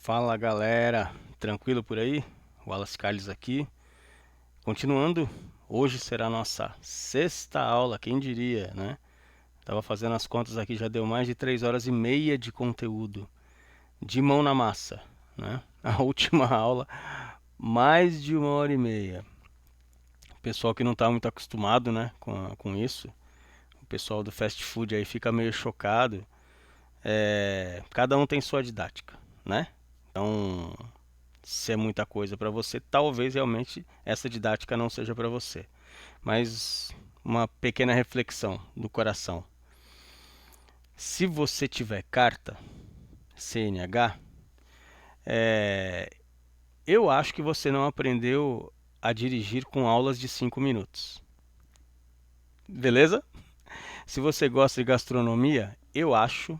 Fala galera, tranquilo por aí? Wallace Carlos aqui. Continuando, hoje será a nossa sexta aula, quem diria, né? Tava fazendo as contas aqui, já deu mais de 3 horas e meia de conteúdo, de mão na massa, né? A última aula, mais de 1 hora e meia. O pessoal que não está muito acostumado, né, com isso, o pessoal do fast food aí fica meio chocado. Cada um tem sua didática, né? Então, se é muita coisa para você, talvez realmente essa didática não seja para você. Mas uma pequena reflexão do coração. Se você tiver carta CNH, eu acho que você não aprendeu a dirigir com aulas de 5 minutos. Beleza? Se você gosta de gastronomia, eu acho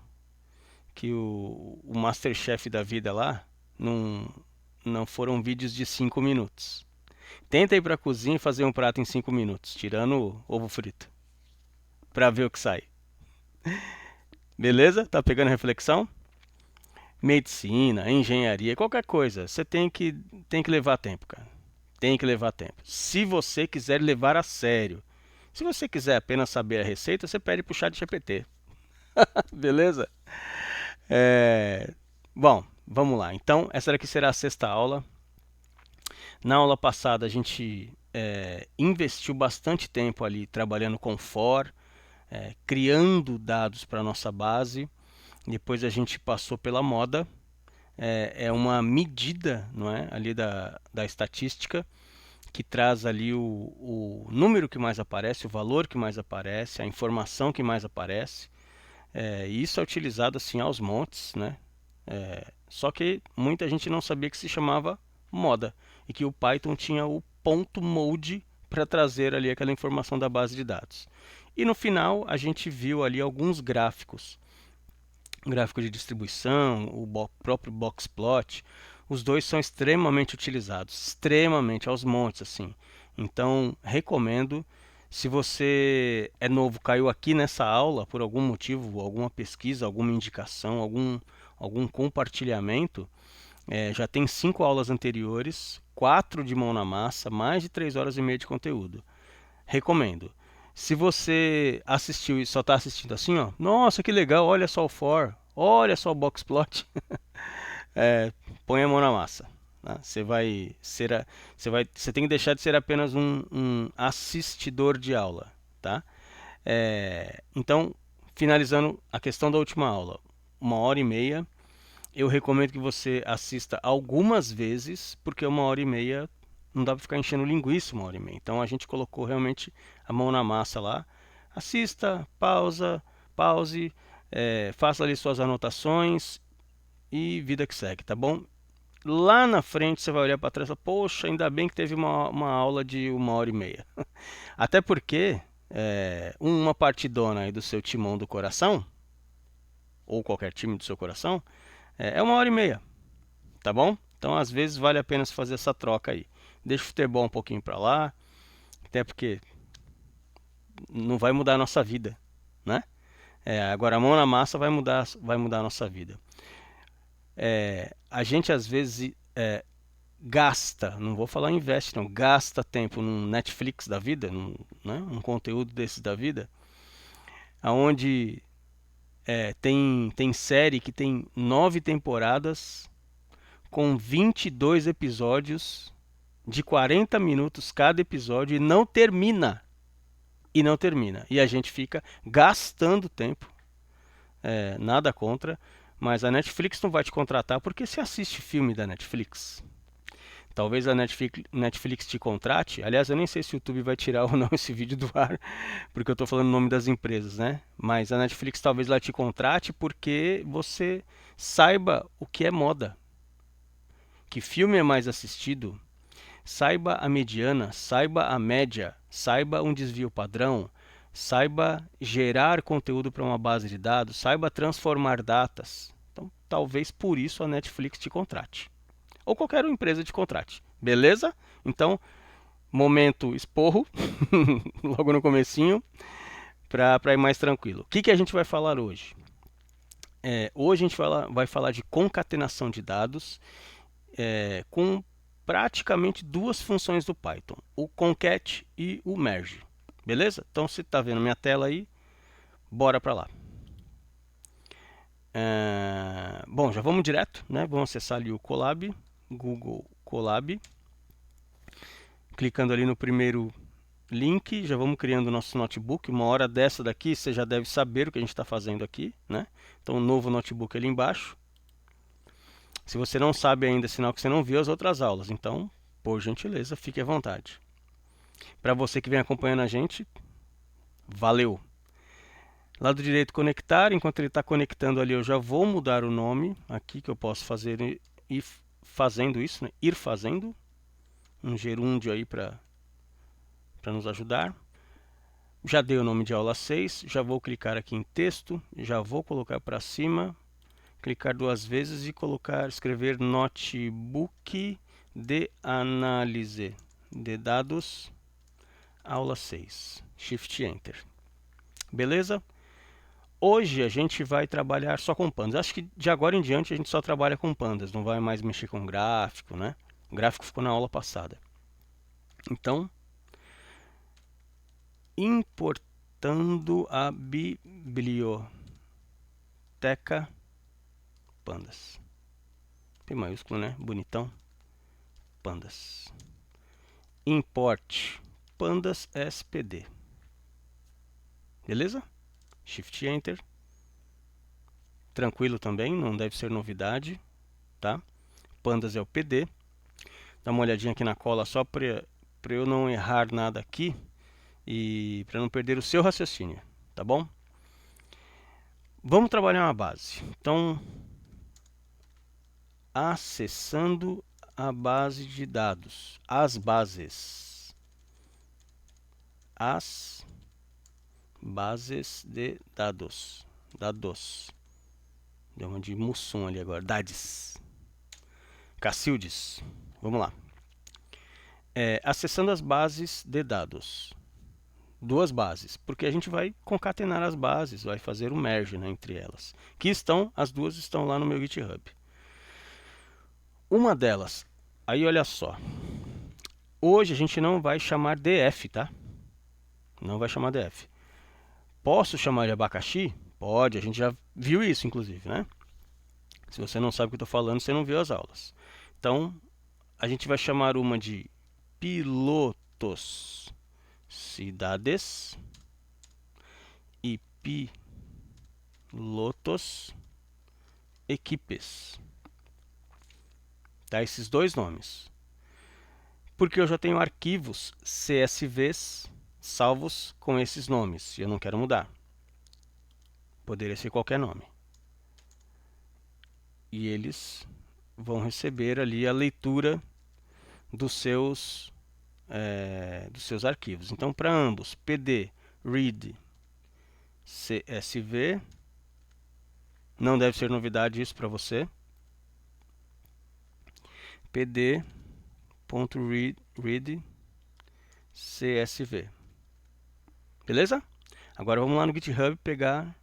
que o Masterchef da vida lá não foram vídeos de 5 minutos. Tenta ir para a cozinha e fazer um prato em 5 minutos, tirando o ovo frito, para ver o que sai. Beleza? Tá pegando reflexão? Medicina, engenharia, qualquer coisa, você tem que levar tempo, cara. Tem que levar tempo. Se você quiser levar a sério. Se você quiser apenas saber a receita, você pede pro chat GPT. Beleza? É... Bom, vamos lá. Então, essa daqui será a sexta aula. Na aula passada, a gente investiu bastante tempo ali trabalhando com for, criando dados para a nossa base. Depois a gente passou pela moda, é uma medida, não é, ali da estatística, que traz ali o número que mais aparece, o valor que mais aparece, a informação que mais aparece. E isso é utilizado assim aos montes, né? Só que muita gente não sabia que se chamava moda e que o Python tinha o ponto mode para trazer ali aquela informação da base de dados. E no final a gente viu ali alguns gráficos, gráfico de distribuição, o próprio boxplot. Os dois são extremamente utilizados, extremamente aos montes assim. Então recomendo. Se você é novo, caiu aqui nessa aula por algum motivo, alguma pesquisa, alguma indicação, algum compartilhamento, já tem 5 aulas anteriores, 4 de mão na massa, mais de 3 horas e meia de conteúdo. Recomendo. Se você assistiu e só está assistindo assim, ó, nossa, que legal, olha só o for, olha só o boxplot, põe a mão na massa. Tá? Você tem que deixar de ser apenas um assistidor de aula, tá? Então, finalizando a questão da última aula, 1 hora e meia. Eu recomendo que você assista algumas vezes, porque 1 hora e meia não dá para ficar enchendo linguiça 1 hora e meia. Então a gente colocou realmente a mão na massa lá. Assista, pause, faça ali suas anotações e vida que segue, tá bom? Lá na frente você vai olhar para trás e falar, poxa, ainda bem que teve uma aula de 1 hora e meia. Até porque uma partidona aí do seu timão do coração, ou qualquer time do seu coração, é 1 hora e meia, tá bom? Então, às vezes, vale a pena fazer essa troca aí. Deixa o futebol um pouquinho para lá, até porque não vai mudar a nossa vida, né? Agora, a mão na massa vai mudar a nossa vida. A gente, às vezes, gasta, não vou falar investe, não, gasta tempo num Netflix da vida, um conteúdo desses da vida, onde tem série que tem 9 temporadas com 22 episódios de 40 minutos cada episódio e não termina. E não termina. E a gente fica gastando tempo. Nada contra. Mas a Netflix não vai te contratar porque você assiste filme da Netflix. Talvez a Netflix te contrate. Aliás, eu nem sei se o YouTube vai tirar ou não esse vídeo do ar, porque eu estou falando o nome das empresas, né? Mas a Netflix talvez ela te contrate porque você saiba o que é moda. Que filme é mais assistido, saiba a mediana, saiba a média, saiba um desvio padrão, saiba gerar conteúdo para uma base de dados, saiba transformar datas. Então, talvez por isso a Netflix te contrate. Ou qualquer empresa te contrate. Beleza? Então, momento esporro, logo no comecinho, para ir mais tranquilo. O que a gente vai falar hoje? Hoje a gente vai falar de concatenação de dados com praticamente duas funções do Python, o concat e o merge. Beleza? Então, você está vendo minha tela aí, bora para lá. Bom, já vamos direto, né? Vamos acessar ali o Colab, Google Colab. Clicando ali no primeiro link, já vamos criando o nosso notebook. Uma hora dessa daqui, você já deve saber o que a gente está fazendo aqui, né? Então, um novo notebook ali embaixo. Se você não sabe ainda, é sinal que você não viu as outras aulas. Então, por gentileza, fique à vontade. Para você que vem acompanhando a gente, valeu! Lado direito, conectar. Enquanto ele está conectando ali, eu já vou mudar o nome aqui, que eu posso fazer ir fazendo isso, né? Ir fazendo. Um gerúndio aí para nos ajudar. Já dei o nome de aula 6, já vou clicar aqui em texto, já vou colocar para cima, clicar duas vezes e escrever notebook de análise de dados, aula 6, Shift Enter. Beleza? Hoje a gente vai trabalhar só com pandas. Acho que de agora em diante a gente só trabalha com pandas, não vai mais mexer com gráfico, né? O gráfico ficou na aula passada. Então, importando a biblioteca pandas. P maiúsculo, né? Bonitão. Pandas. Import pandas spd. Beleza? Shift Enter. Tranquilo também, não deve ser novidade, tá? Pandas é o PD. Dá uma olhadinha aqui na cola só para eu não errar nada aqui e para não perder o seu raciocínio, tá bom? Vamos trabalhar uma base. Então, acessando a base de dados, as bases. As bases de dados. Dados. Deu uma de Mussum ali agora. Dades. Cacildes. Vamos lá. Acessando as bases de dados. Duas bases, porque a gente vai concatenar as bases, vai fazer o merge, né, entre elas. As duas estão lá no meu GitHub. Uma delas, aí olha só. Hoje a gente não vai chamar df, tá? Não vai chamar df. Posso chamar de abacaxi? Pode, a gente já viu isso, inclusive, né? Se você não sabe o que eu estou falando, você não viu as aulas. Então, a gente vai chamar uma de pilotos cidades e pilotos equipes. Tá? Esses dois nomes. Porque eu já tenho arquivos CSVs salvos com esses nomes e eu não quero mudar. Poderia ser qualquer nome. E eles vão receber ali a leitura dos seus arquivos. Então, para ambos, PD, read, CSV, não deve ser novidade isso para você. pd.read CSV. Beleza? Agora vamos lá no GitHub pegar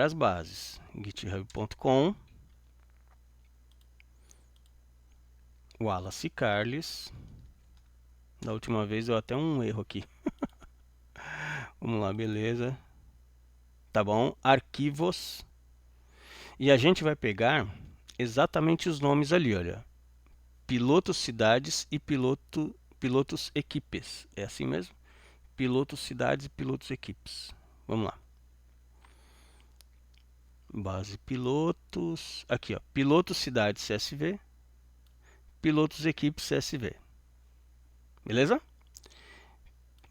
as bases. github.com Wallace Carles. Da última vez deu até um erro aqui. Vamos lá, beleza. Tá bom? Arquivos. E a gente vai pegar exatamente os nomes ali, olha. Pilotos cidades e pilotos equipes. É assim mesmo? Pilotos cidades e pilotos equipes. Vamos lá. Base pilotos. Aqui, ó. Pilotos cidades CSV. Pilotos equipes CSV. Beleza?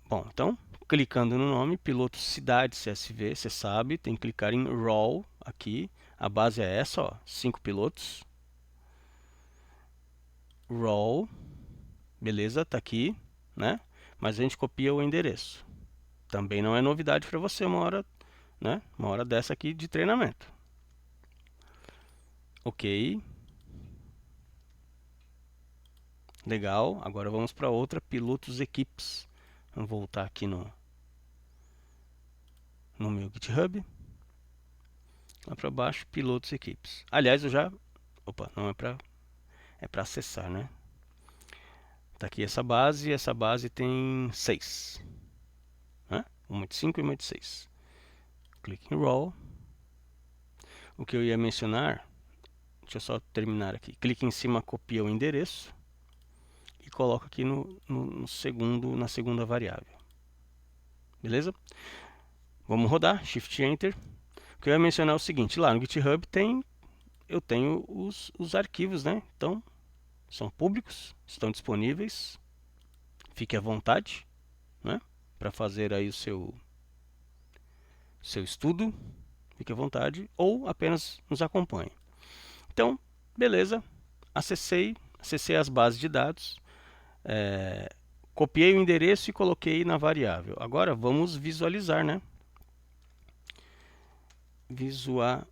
Bom, então, clicando no nome, pilotos cidades CSV, você sabe, tem que clicar em role aqui. A base é essa, ó, 5 pilotos. Role, beleza, tá aqui, né? Mas a gente copia o endereço. Também não é novidade para você uma hora, né? Uma hora dessa aqui de treinamento. Ok. Legal. Agora vamos para outra, pilotos equipes. Vamos voltar aqui no meu GitHub. lá para baixo, pilotos e equipes. Aliás, eu já... Opa, não é para... É para acessar, né? Tá aqui essa base tem 6. Né? 1.5 e 1.6. Clique em Roll. O que eu ia mencionar... Deixa eu só terminar aqui. Clique em cima, copia o endereço e coloca aqui no segundo, na segunda variável. Beleza? Vamos rodar, Shift Enter. O que eu ia mencionar é o seguinte, lá no GitHub eu tenho os arquivos, né? Então, são públicos, estão disponíveis. Fique à vontade, né? Para fazer aí o seu estudo, fique à vontade, ou apenas nos acompanhe. Então, beleza, acessei as bases de dados, copiei o endereço e coloquei na variável. Agora vamos visualizar, né? Visualizando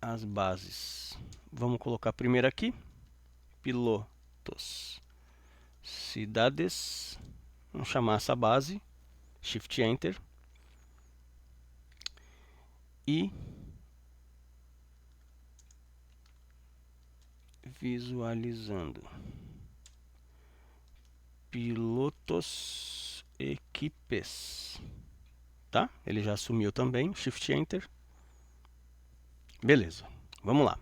as bases. Vamos colocar primeiro aqui, pilotos, cidades. Vamos chamar essa base, Shift Enter. E visualizando pilotos equipes, tá? Ele já assumiu também, Shift Enter. Beleza, vamos lá.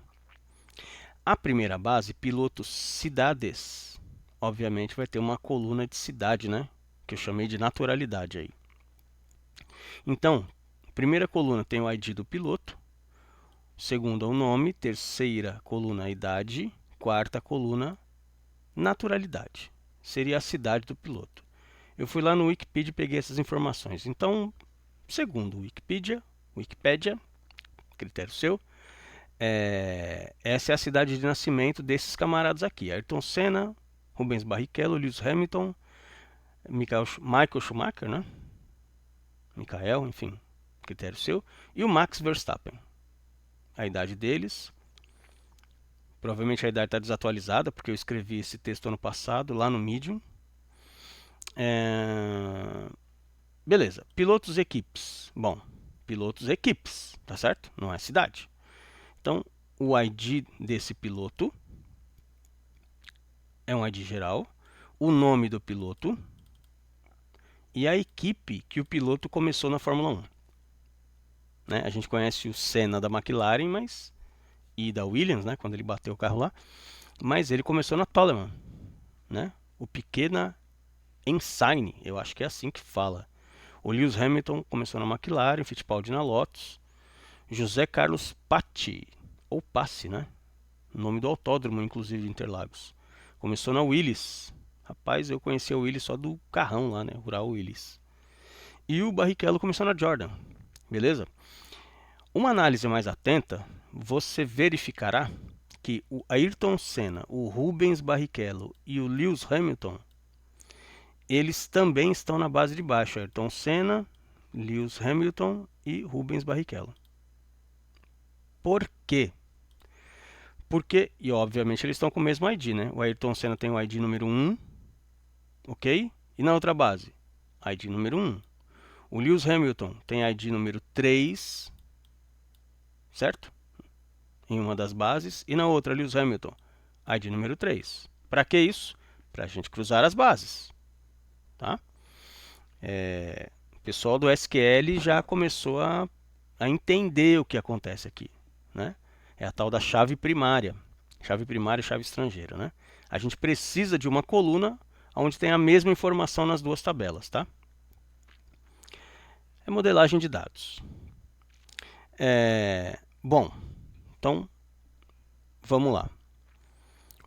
A primeira base, pilotos cidades, obviamente vai ter uma coluna de cidade, né? Que eu chamei de naturalidade aí. Então, primeira coluna tem o ID do piloto, segunda o nome, terceira coluna a idade, quarta coluna naturalidade. Seria a cidade do piloto. Eu fui lá no Wikipedia e peguei essas informações. Então, segundo o Wikipedia, critério seu, essa é a cidade de nascimento desses camaradas aqui. Ayrton Senna, Rubens Barrichello, Lewis Hamilton, Michael Schumacher, né? Michael, enfim, critério seu. E o Max Verstappen. A idade deles. Provavelmente a idade está desatualizada, porque eu escrevi esse texto ano passado, lá no Medium. Beleza. Pilotos equipes. Bom, pilotos equipes, tá certo? Não é cidade. Então, o ID desse piloto é um ID geral, o nome do piloto e a equipe que o piloto começou na Fórmula 1. Né? A gente conhece o Senna da McLaren, e da Williams, né? Quando ele bateu o carro lá, mas ele começou na Toleman, né? O Pequena Ensign, eu acho que é assim que fala. O Lewis Hamilton começou na McLaren, Fittipaldi na Lotus, José Carlos Patti, ou Passi, né? O nome do autódromo, inclusive, de Interlagos. Começou na Willis. Rapaz, eu conheci a Willis só do carrão lá, né? Rural Willis. E o Barrichello começou na Jordan. Beleza? Uma análise mais atenta, você verificará que o Ayrton Senna, o Rubens Barrichello e o Lewis Hamilton, eles também estão na base de baixo. Ayrton Senna, Lewis Hamilton e Rubens Barrichello. Por quê? Porque, e obviamente eles estão com o mesmo ID, né? O Ayrton Senna tem o ID número 1, ok? E na outra base, ID número 1. O Lewis Hamilton tem ID número 3, certo? Em uma das bases. E na outra, Lewis Hamilton, ID número 3. Para que isso? Para a gente cruzar as bases. Tá? O pessoal do SQL já começou a entender o que acontece aqui. Né? É a tal da chave primária. Chave primária e chave estrangeira. Né? A gente precisa de uma coluna onde tem a mesma informação nas duas tabelas. Tá? É modelagem de dados. Bom, então vamos lá.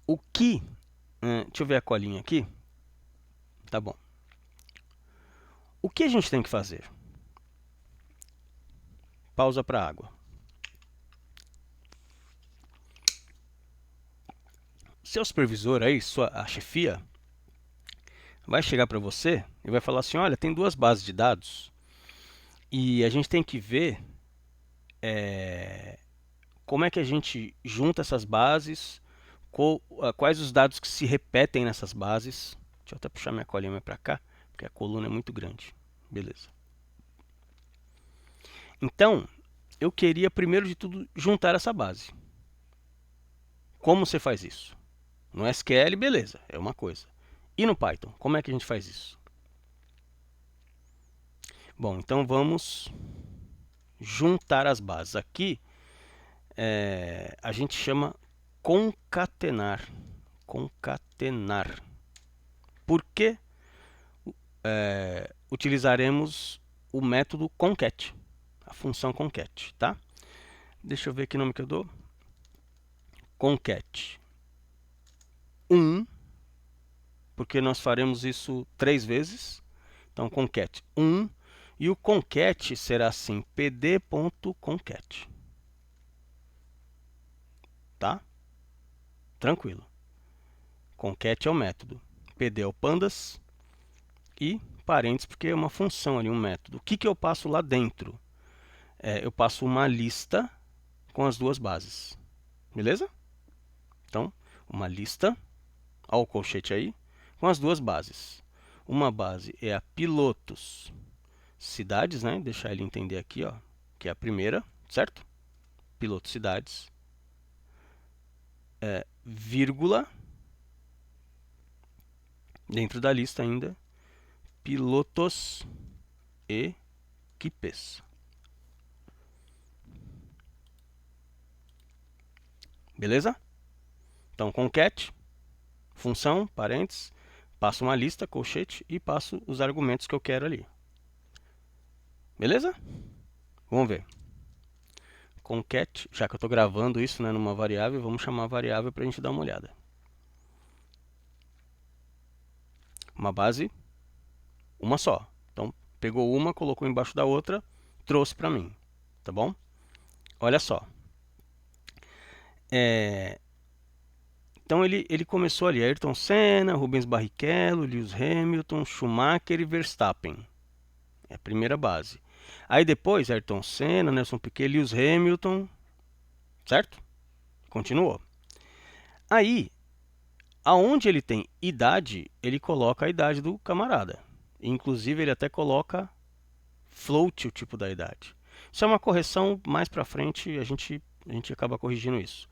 O que... deixa eu ver a colinha aqui. Tá bom. O que a gente tem que fazer? Pausa para água. Seu supervisor aí, a chefia, vai chegar para você e vai falar assim, olha, tem duas bases de dados e a gente tem que ver como é que a gente junta essas bases, quais os dados que se repetem nessas bases. Deixa eu até puxar minha colinha mais para cá, porque a coluna é muito grande. Beleza. Então, eu queria, primeiro de tudo, juntar essa base. Como você faz isso? No SQL, beleza, é uma coisa. E no Python, como é que a gente faz isso? Bom, então vamos juntar as bases. Aqui a gente chama concatenar. Concatenar. Por que utilizaremos o método concat, a função concat, tá? Deixa eu ver que nome que eu dou. Concat 1, porque nós faremos isso 3 vezes. Então, concat 1, e o concat será assim, pd.concat. Tá? Tranquilo. Concat é o método, pd é o pandas e parênteses porque é uma função ali, um método. O que eu passo lá dentro? Eu passo uma lista com as duas bases. Beleza? Então, uma lista, olha o colchete aí, com as duas bases. Uma base é a pilotos cidades, né? Deixar ele entender aqui, ó, que é a primeira, certo? Pilotos cidades, vírgula, dentro da lista ainda, pilotos equipes. Beleza? Então, concat, função, parênteses, passo uma lista, colchete, e passo os argumentos que eu quero ali. Beleza? Vamos ver. Concat, já que eu estou gravando isso, né, numa variável, vamos chamar a variável para a gente dar uma olhada. Uma base, uma só. Então, pegou uma, colocou embaixo da outra, trouxe para mim. Tá bom? Olha só. Então, ele começou ali, Ayrton Senna, Rubens Barrichello, Lewis Hamilton, Schumacher e Verstappen. É a primeira base. Aí depois, Ayrton Senna, Nelson Piquet, Lewis Hamilton, certo? Continuou. Aí, aonde ele tem idade, ele coloca a idade do camarada. Inclusive, ele até coloca float, o tipo da idade. Isso é uma correção, mais para frente a gente acaba corrigindo isso.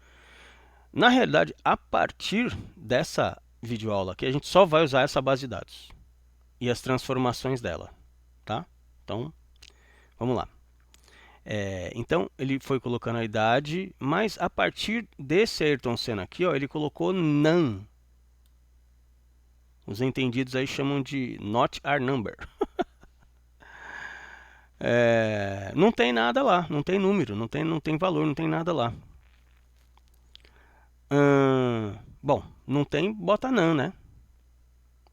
Na realidade, a partir dessa videoaula aqui, a gente só vai usar essa base de dados e as transformações dela, tá? Então, vamos lá. Então, ele foi colocando a idade, mas a partir desse Ayrton Senna aqui, ó, ele colocou NaN. Os entendidos aí chamam de not our number. Não tem nada lá, não tem número, não tem valor, não tem nada lá. Bom, não tem, bota NaN, né?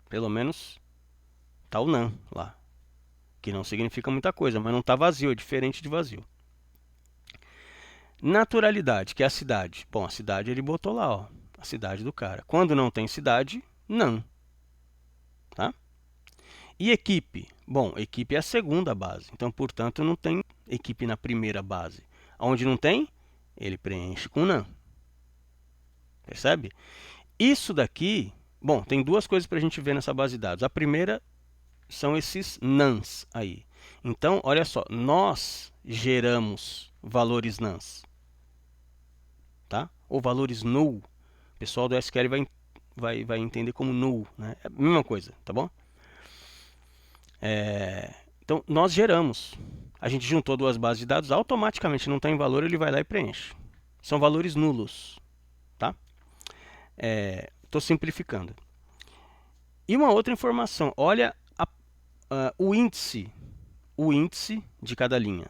Pelo menos tá o NaN lá. Que não significa muita coisa, mas não tá vazio, é diferente de vazio. Naturalidade, que é a cidade. Bom, a cidade ele botou lá, ó, a cidade do cara. Quando não tem cidade, NaN. Tá? E equipe? Bom, equipe é a segunda base. Então, portanto, não tem equipe na primeira base. Onde não tem, ele preenche com NaN. Percebe? Isso daqui, bom, tem duas coisas para a gente ver nessa base de dados. A primeira são esses NaNs aí. Então, olha só, nós geramos valores NaNs. Tá? Ou valores null. O pessoal do SQL vai entender como null. Né? É a mesma coisa, tá bom? Então, nós geramos. A gente juntou duas bases de dados, automaticamente não tem valor, ele vai lá e preenche. São valores nulos. Tá? Estou simplificando. E uma outra informação, olha o índice de cada linha.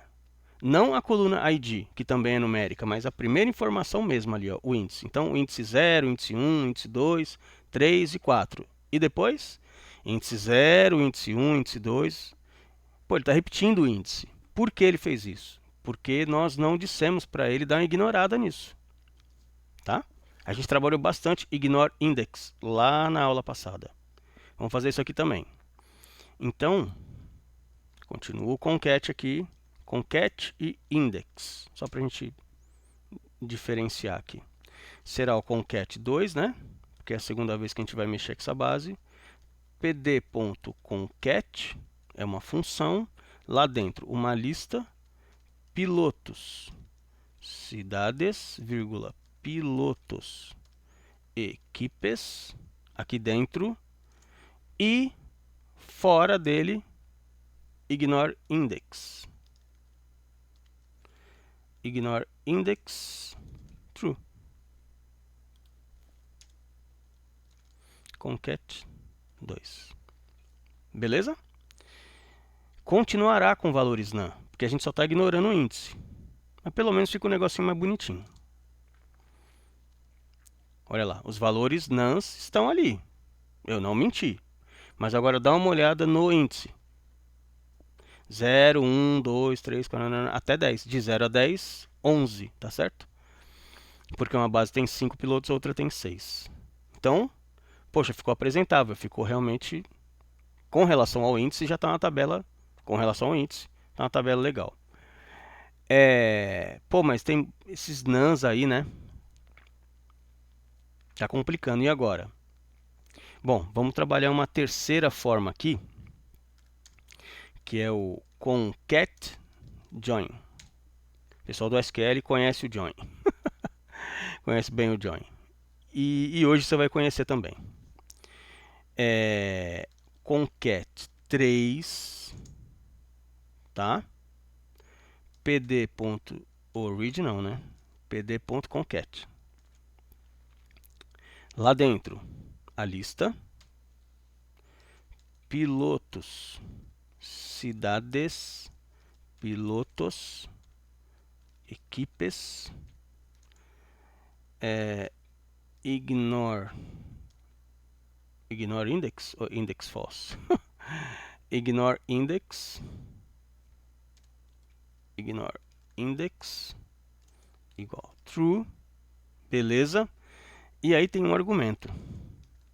Não a coluna ID, que também é numérica, mas a primeira informação mesmo ali, ó, o índice. Então, o índice 0, índice 1, índice 2, 3 e 4. E depois, índice 0, índice 1, índice 2. Pô, ele está repetindo o índice. Por que ele fez isso? Porque nós não dissemos para ele dar uma ignorada nisso. Tá? A gente trabalhou bastante ignore index lá na aula passada. Vamos fazer isso aqui também. Então, continuo o concat aqui. Concat e index. Só para a gente diferenciar aqui. Será o concat 2, né? Porque é a segunda vez que a gente vai mexer com essa base. pd.concat é uma função. Lá dentro, uma lista pilotos. Cidades, vírgula, pilotos. Equipes, aqui dentro. E fora dele, ignore index. Ignore index, true. Concat 2. Beleza? Continuará com valores NaN, porque a gente só está ignorando o índice. Mas pelo menos fica um negocinho mais bonitinho. Olha lá, os valores NaNs estão ali. Eu não menti. Mas agora dá uma olhada no índice. 0, 1, 2, 3, 4, até 10. De 0 a 10, 11, tá certo? Porque uma base tem 5 pilotos, a outra tem 6. Então, poxa, ficou apresentável. Ficou realmente, com relação ao índice, já está uma tabela, com relação ao índice, está uma tabela legal. Pô, mas tem esses NaNs aí, né? Tá complicando. E agora? Bom, vamos trabalhar uma terceira forma aqui, que é o concat join. O pessoal do SQL conhece o join. Conhece bem o join. E hoje você vai conhecer também. Concat 3, tá? pd.original, né? pd.concat. Lá dentro, a lista, pilotos, cidades, pilotos, equipes, ignore index ou index false? Ignore index igual true, beleza? E aí tem um argumento,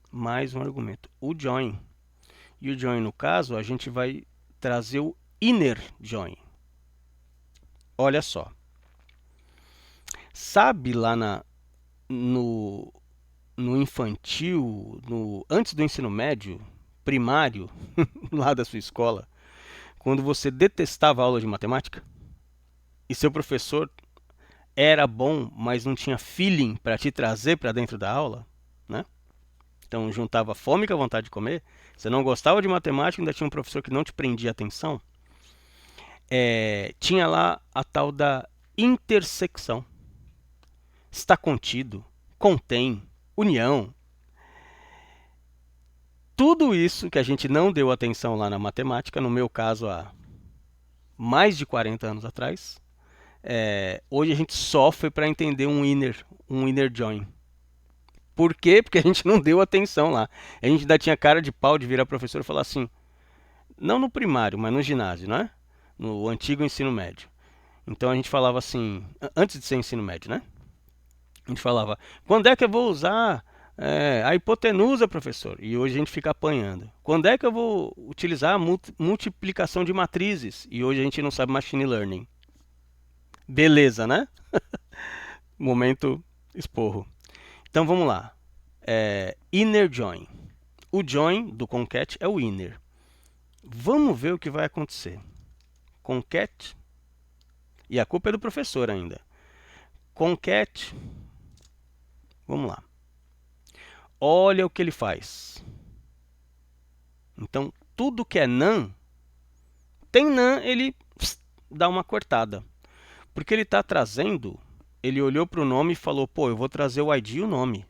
mais um argumento, o join. E o join, no caso, a gente vai trazer o inner join. Olha só. Sabe lá no infantil, antes do ensino médio, primário, lá da sua escola, quando você detestava a aula de matemática e seu professor era bom, mas não tinha feeling para te trazer para dentro da aula, né? Então juntava fome com a vontade de comer. Você não gostava de matemática, ainda tinha um professor que não te prendia atenção. Tinha lá a tal da intersecção. Está contido, contém, união. Tudo isso que a gente não deu atenção lá na matemática, no meu caso há mais de 40 anos atrás, hoje a gente sofre para entender um inner join. Por quê? Porque a gente não deu atenção lá. A gente ainda tinha cara de pau de virar professor e falar assim, não no primário, mas no ginásio, né? No antigo ensino médio. Então a gente falava assim, antes de ser ensino médio, né? A gente falava, quando é que eu vou usar a hipotenusa, professor? E hoje a gente fica apanhando. Quando é que eu vou utilizar a multiplicação de matrizes? E hoje a gente não sabe machine learning. Beleza, né? Momento esporro. Então vamos lá. Inner join. O join do concat é o inner. Vamos ver o que vai acontecer. Concat. E a culpa é do professor ainda. Concat. Vamos lá. Olha o que ele faz. Então, tudo que é NaN, tem NaN, ele dá uma cortada. Porque ele está trazendo, ele olhou para o nome e falou, pô, eu vou trazer o ID e o nome.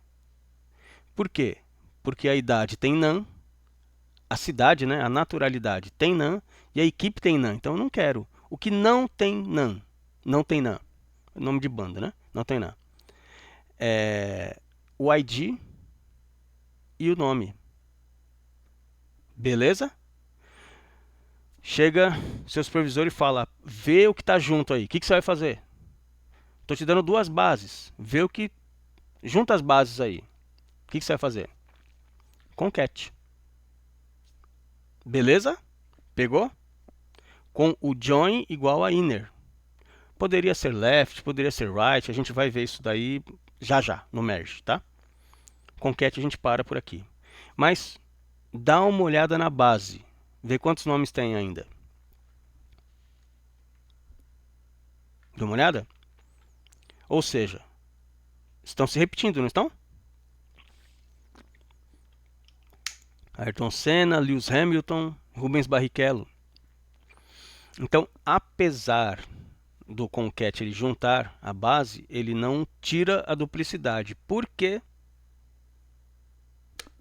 Por quê? Porque a idade tem NaN, a cidade, né, a naturalidade tem NaN e a equipe tem NaN. Então, eu não quero. O que não tem NaN, não tem NaN. Nome de banda, né? Não tem NaN. O ID e o nome. Beleza? Chega seu supervisor e fala, vê o que está junto aí. O que você vai fazer? Estou te dando duas bases. Vê o que... Junta as bases aí. O que você vai fazer? Concat. Beleza? Pegou? Com o join igual a inner. Poderia ser left, poderia ser right. A gente vai ver isso daí já no merge, tá? Concat a gente para por aqui. Mas dá uma olhada na base. Vê quantos nomes tem ainda. Dá uma olhada? Ou seja, estão se repetindo, não estão? Ayrton Senna, Lewis Hamilton, Rubens Barrichello. Então, apesar do concat ele juntar a base, ele não tira a duplicidade. Por quê?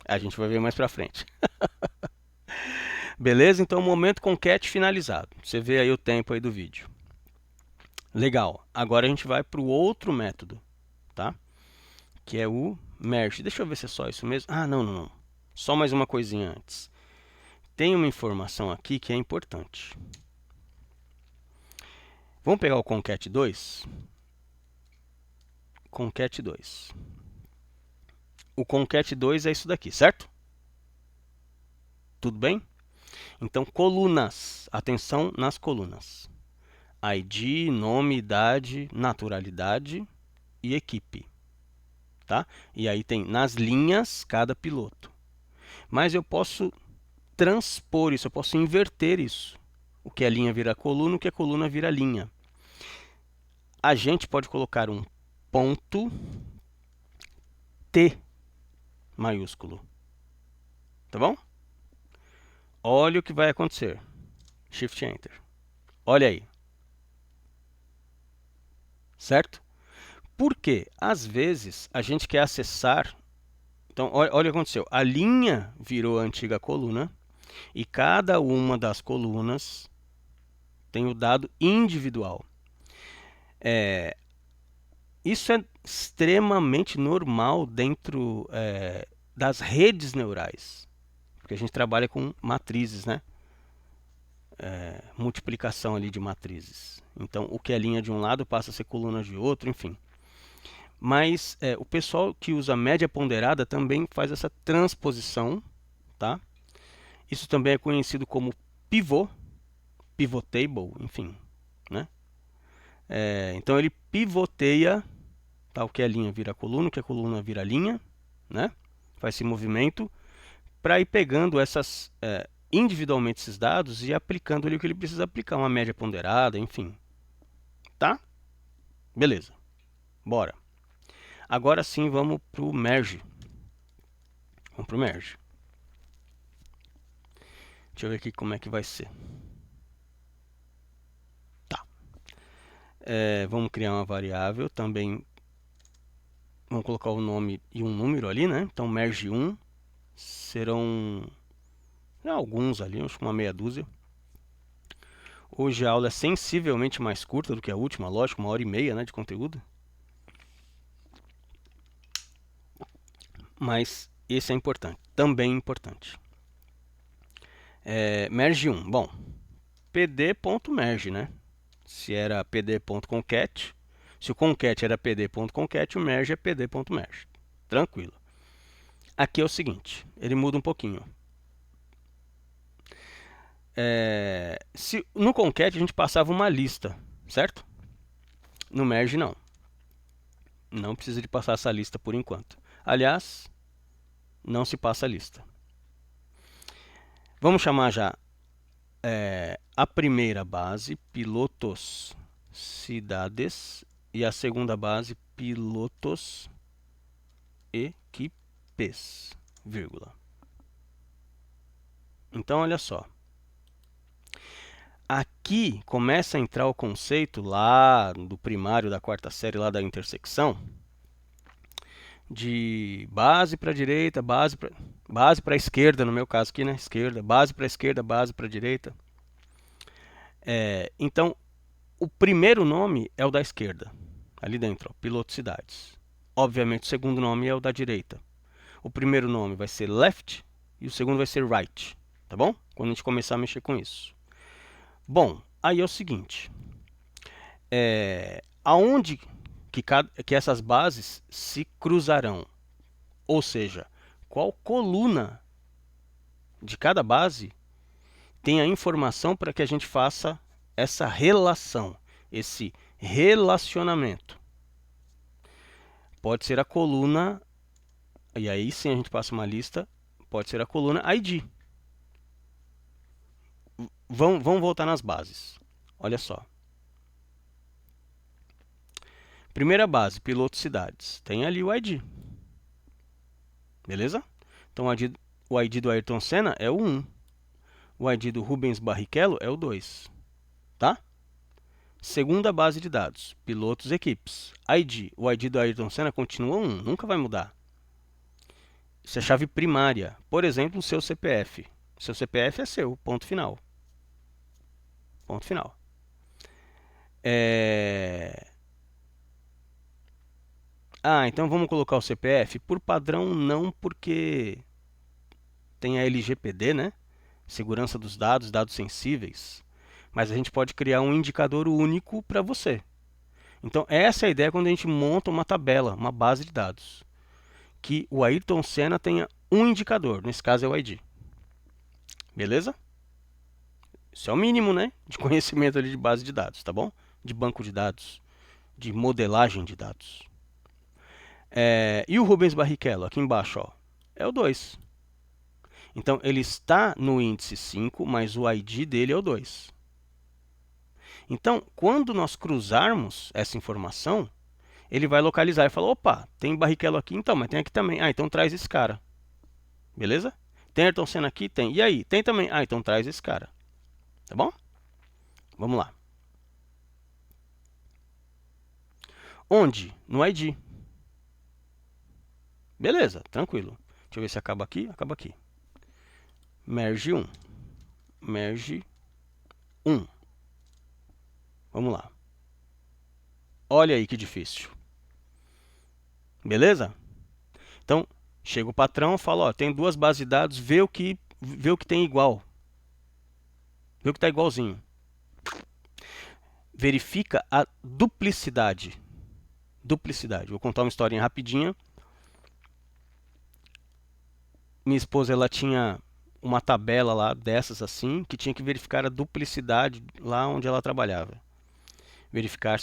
A gente vai ver mais pra frente. Beleza? Então, momento concat finalizado. Você vê aí o tempo aí do vídeo. Legal. Agora a gente vai para o outro método, tá? Que é o merge. Deixa eu ver se é só isso mesmo. Ah, não, não, não. Só mais uma coisinha antes. Tem uma informação aqui que é importante. Vamos pegar o concat 2? Concat 2. O concat 2 é isso daqui, certo? Tudo bem? Então, colunas. Atenção nas colunas. ID, nome, idade, naturalidade e equipe. Tá? E aí tem nas linhas cada piloto. Mas eu posso transpor isso, eu posso inverter isso. O que é linha vira coluna, o que é coluna vira linha. A gente pode colocar um ponto T maiúsculo. Tá bom? Olha o que vai acontecer. Shift Enter. Olha aí. Certo? Porque, às vezes, a gente quer acessar. Então, olha o que aconteceu. A linha virou a antiga coluna e cada uma das colunas tem o dado individual. Isso é extremamente normal dentro das redes neurais. Porque a gente trabalha com matrizes, né? Multiplicação ali de matrizes. Então, o que é linha de um lado passa a ser coluna de outro, enfim. Mas o pessoal que usa média ponderada também faz essa transposição, tá? Isso também é conhecido como pivô, pivot table, enfim, né? Então ele pivoteia, tá? O que é linha vira coluna, o que é coluna vira linha, né? Faz esse movimento para ir pegando individualmente esses dados e aplicando ali o que ele precisa aplicar, uma média ponderada, enfim, tá? Beleza, bora. Agora sim vamos para o merge. Vamos para o merge. Deixa eu ver aqui como é que vai ser. Tá. Vamos criar uma variável também. Vamos colocar o nome e um número ali, né? Então merge 1 serão alguns ali, acho que uma meia dúzia. Hoje a aula é sensivelmente mais curta do que a última, lógico, 1h30, né, de conteúdo. Mas esse é importante, também importante. Merge 1, bom, pd.merge, né? Se era pd.concat, se o concat era pd.concat, o merge é pd.merge. Tranquilo. Aqui é o seguinte, ele muda um pouquinho. No concat a gente passava uma lista, certo? No merge não. Não precisa de passar essa lista por enquanto. Aliás, não se passa a lista. Vamos chamar já a primeira base, pilotos cidades, e a segunda base, pilotos equipes, vírgula. Então, olha só. Aqui começa a entrar o conceito lá do primário da quarta série, lá da intersecção, de base para a direita, base para a esquerda, no meu caso aqui, né? Esquerda, base para a esquerda, base para a direita. Então, o primeiro nome é o da esquerda, ali dentro, ó, piloticidades. Obviamente, o segundo nome é o da direita. O primeiro nome vai ser left e o segundo vai ser right, tá bom? Quando a gente começar a mexer com isso. Bom, aí é o seguinte, aonde que essas bases se cruzarão? Ou seja, qual coluna de cada base tem a informação para que a gente faça essa relação, esse relacionamento. Pode ser a coluna, e aí sim a gente passa uma lista, pode ser a coluna ID. Vamos voltar nas bases. Olha só. Primeira base, piloto cidades. Tem ali o ID. Beleza? Então o ID do Ayrton Senna é o 1. O ID do Rubens Barrichello é o 2. Tá? Segunda base de dados, pilotos equipes. ID. O ID do Ayrton Senna continua 1, nunca vai mudar. Isso é chave primária. Por exemplo, o seu CPF. O seu CPF é seu, ponto final. Ponto final. Então vamos colocar o CPF? Por padrão, não, porque tem a LGPD, né? Segurança dos dados, dados sensíveis. Mas a gente pode criar um indicador único para você. Então, essa é a ideia quando a gente monta uma tabela, uma base de dados. Que o Ayrton Senna tenha um indicador, nesse caso é o ID. Beleza? Isso é o mínimo, né? De conhecimento ali de base de dados, tá bom? De banco de dados, de modelagem de dados. E o Rubens Barrichello, aqui embaixo, ó, é o 2. Então, ele está no índice 5, mas o ID dele é o 2. Então, quando nós cruzarmos essa informação, ele vai localizar e falar, opa, tem Barrichello aqui, então, mas tem aqui também. Então traz esse cara. Beleza? Tem Ayrton Senna aqui? Tem. E aí? Tem também. Então traz esse cara. Tá bom? Vamos lá. Onde? No ID. Beleza, tranquilo. Deixa eu ver se acaba aqui. Acaba aqui. Merge 1. Merge 1. Vamos lá. Olha aí que difícil. Beleza? Então, chega o patrão e fala, ó, tem duas bases de dados, vê o que tem igual. Vê o que está igualzinho. Verifica a duplicidade. Duplicidade. Vou contar uma historinha rapidinha. Minha esposa, ela tinha uma tabela lá dessas assim, que tinha que verificar a duplicidade lá onde ela trabalhava. Verificar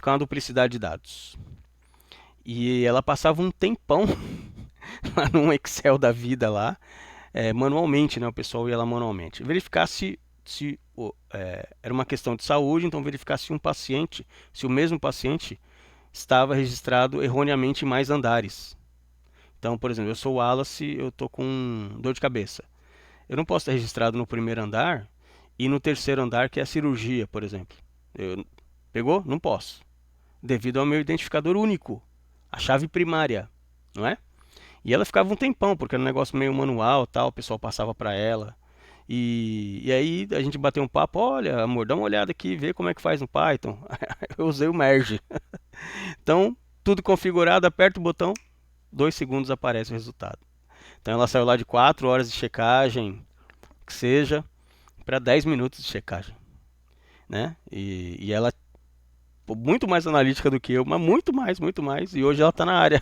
uma duplicidade de dados. E ela passava um tempão lá num Excel da vida lá, manualmente, né? O pessoal ia lá manualmente. Verificar se era uma questão de saúde, então verificar se se o mesmo paciente estava registrado erroneamente em mais andares. Então, por exemplo, eu sou o Wallace, eu estou com dor de cabeça. Eu não posso estar registrado no primeiro andar e no terceiro andar, que é a cirurgia, por exemplo. Pegou? Não posso. Devido ao meu identificador único, a chave primária, não é? E ela ficava um tempão, porque era um negócio meio manual, tal, o pessoal passava para ela. E aí a gente bateu um papo, olha, amor, dá uma olhada aqui, vê como é que faz no Python. Eu usei o merge. Então, tudo configurado, aperta o botão, 2 segundos aparece o resultado. Então ela saiu lá de 4 horas de checagem, que seja, para 10 minutos de checagem. Né? E ela muito mais analítica do que eu, mas muito mais. E hoje ela está na área.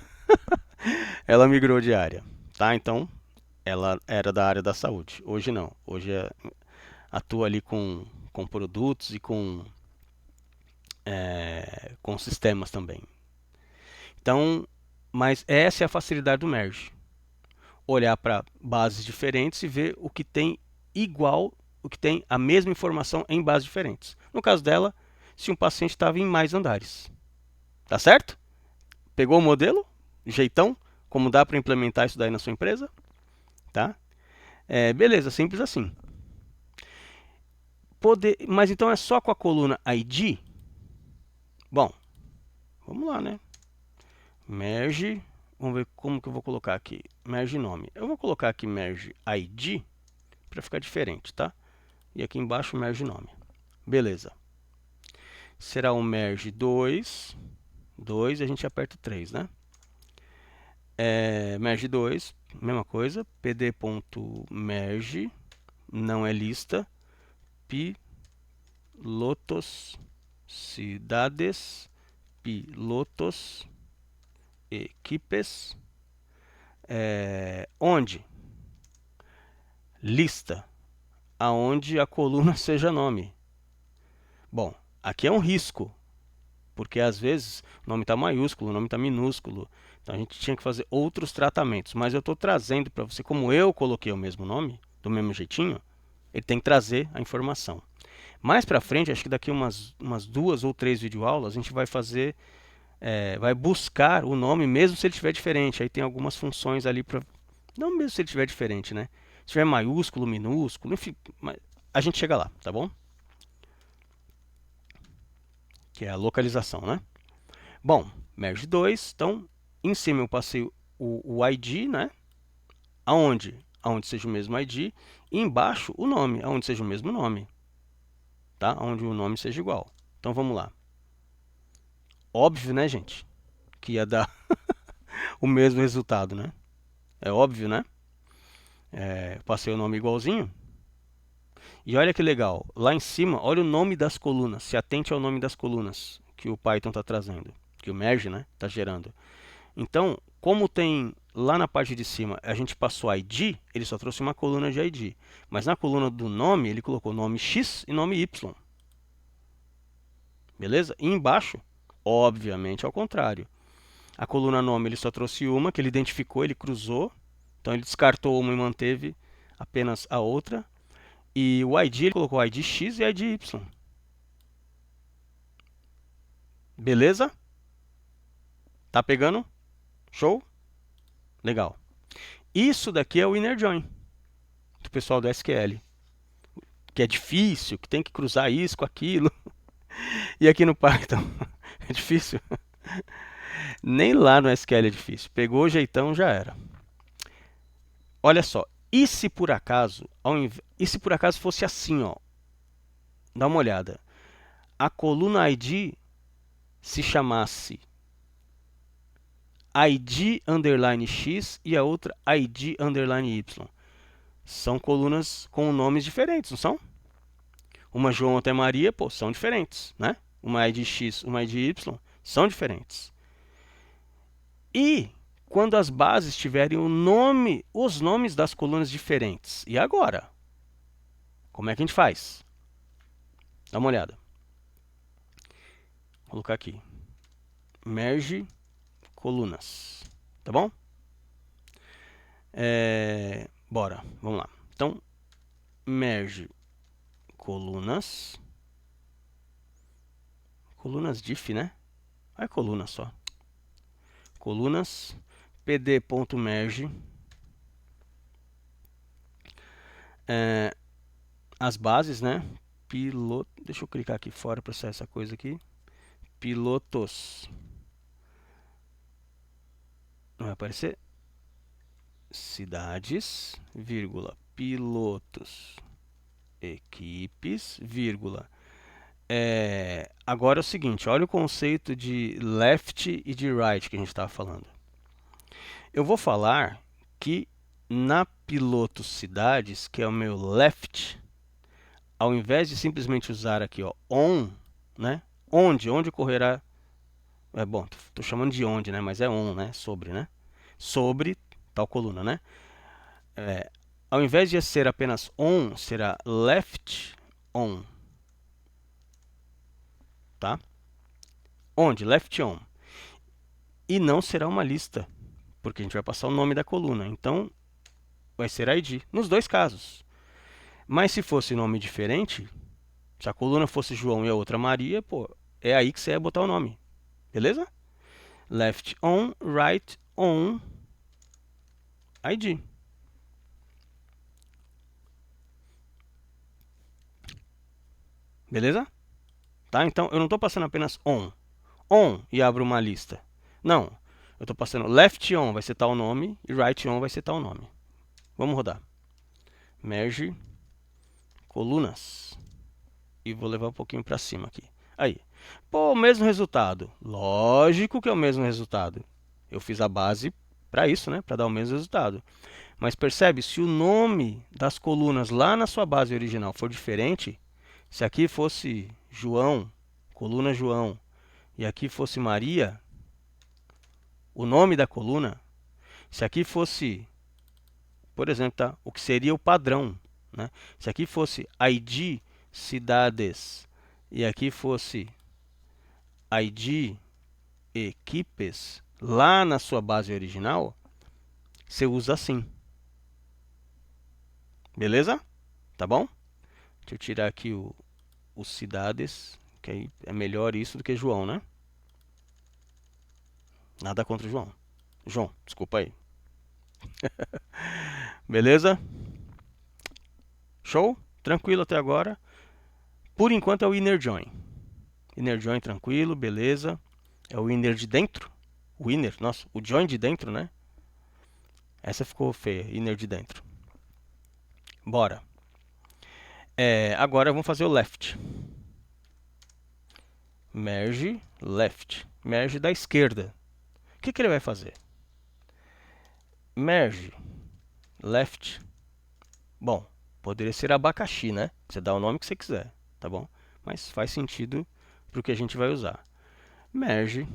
Ela migrou de área. Tá? Então, ela era da área da saúde. Hoje não. Hoje atua ali com produtos e com sistemas também. Então, mas essa é a facilidade do merge. Olhar para bases diferentes e ver o que tem igual, o que tem a mesma informação em bases diferentes. No caso dela, se um paciente estava em mais andares. Tá certo? Pegou o modelo? Jeitão? Como dá para implementar isso daí na sua empresa? Tá? Beleza, simples assim. Mas então é só com a coluna ID? Bom, vamos lá, né? Merge, vamos ver como que eu vou colocar aqui. Merge nome. Eu vou colocar aqui merge ID para ficar diferente, tá? E aqui embaixo merge nome. Beleza. Será um merge 2 e a gente aperta 3, né? Merge 2, mesma coisa, pd.merge, não é lista, pilotos, cidades, pilotos, equipes, onde? Lista, aonde a coluna seja nome. Bom, aqui é um risco, porque às vezes o nome está maiúsculo, o nome está minúsculo. Então a gente tinha que fazer outros tratamentos. Mas eu estou trazendo para você, como eu coloquei o mesmo nome, do mesmo jeitinho, ele tem que trazer a informação. Mais para frente, acho que daqui umas 2 ou 3 videoaulas, a gente vai fazer, vai buscar o nome mesmo se ele estiver diferente. Aí tem algumas funções ali para, não mesmo se ele estiver diferente, né? Se tiver maiúsculo, minúsculo, enfim, a gente chega lá, tá bom? Que é a localização, né? Bom, merge 2, então em cima eu passei o ID, né? Aonde? Aonde seja o mesmo ID, e embaixo o nome, aonde seja o mesmo nome, tá? Onde o nome seja igual. Então vamos lá. Óbvio, né, gente, que ia dar o mesmo resultado, né? É óbvio, né? Passei o nome igualzinho. E olha que legal, lá em cima, olha o nome das colunas. Se atente ao nome das colunas que o Python está trazendo, que o merge, né, está gerando. Então, como tem lá na parte de cima, a gente passou ID, ele só trouxe uma coluna de ID. Mas na coluna do nome, ele colocou nome X e nome Y. Beleza? E embaixo, obviamente, ao contrário. A coluna nome ele só trouxe uma, que ele identificou, ele cruzou. Então ele descartou uma e manteve apenas a outra. E o ID, ele colocou ID X e ID Y. Beleza? Tá pegando? Show? Legal. Isso daqui é o inner join do pessoal do SQL. Que é difícil, que tem que cruzar isso com aquilo. E aqui no Python é difícil. Nem lá no SQL é difícil. Pegou o jeitão, já era. Olha só, e se por acaso, e se por acaso fosse assim, ó? Dá uma olhada. A coluna ID se chamasse ID underline X e a outra ID underline Y. São colunas com nomes diferentes, não são? Uma João até Maria, pô, são diferentes, né? Uma ID X, uma ID Y, são diferentes. E quando as bases tiverem os nomes das colunas diferentes. E agora? Como é que a gente faz? Dá uma olhada. Vou colocar aqui. Merge colunas. Tá bom? Bora, vamos lá. Então, merge colunas. Colunas diff, né? É coluna só. Colunas pd.merge. As bases, né? Deixa eu clicar aqui fora para sair essa coisa aqui. Pilotos. Não vai aparecer? Cidades, vírgula, pilotos, equipes, vírgula. Agora é o seguinte, olha o conceito de left e de right que a gente estava falando. Eu vou falar que na piloto cidades, que é o meu left, ao invés de simplesmente usar aqui, ó, on, né? Onde ocorrerá. Bom, estou chamando de onde, né? Mas é on, né? Sobre, né? Sobre tal coluna, né? Ao invés de ser apenas on, será left on. Tá? Onde? Left on. E não será uma lista, porque a gente vai passar o nome da coluna. Então, vai ser ID, nos dois casos. Mas se fosse nome diferente, se a coluna fosse João e a outra Maria, pô, é aí que você ia botar o nome. Beleza? Left on, right on, ID. Beleza? Tá? Então, eu não estou passando apenas on. On e abro uma lista. Não. Eu estou passando left on vai ser tal nome e right on vai ser tal nome. Vamos rodar. Merge colunas. E vou levar um pouquinho para cima aqui. Aí. Pô, o mesmo resultado. Lógico que é o mesmo resultado. Eu fiz a base para isso, né? Para dar o mesmo resultado. Mas percebe, se o nome das colunas lá na sua base original for diferente, se aqui fosse João, coluna João, e aqui fosse Maria, o nome da coluna, se aqui fosse, por exemplo, tá, o que seria o padrão, né? Se aqui fosse ID cidades e aqui fosse ID equipes, lá na sua base original, você usa assim. Beleza? Tá bom? Deixa eu tirar aqui o os cidades, que aí é melhor isso do que João, né? Nada contra o João. João, desculpa aí. Beleza? Show? Tranquilo até agora. Por enquanto é o inner join. Inner join tranquilo, beleza. É o inner de dentro. O inner, nossa, o join de dentro, né? Essa ficou feia, inner de dentro. Bora. Agora vamos fazer o left. Merge left. Merge da esquerda. O que ele vai fazer? Merge left. Bom, poderia ser abacaxi, né? Você dá o nome que você quiser, tá bom? Mas faz sentido para o que a gente vai usar. Merge.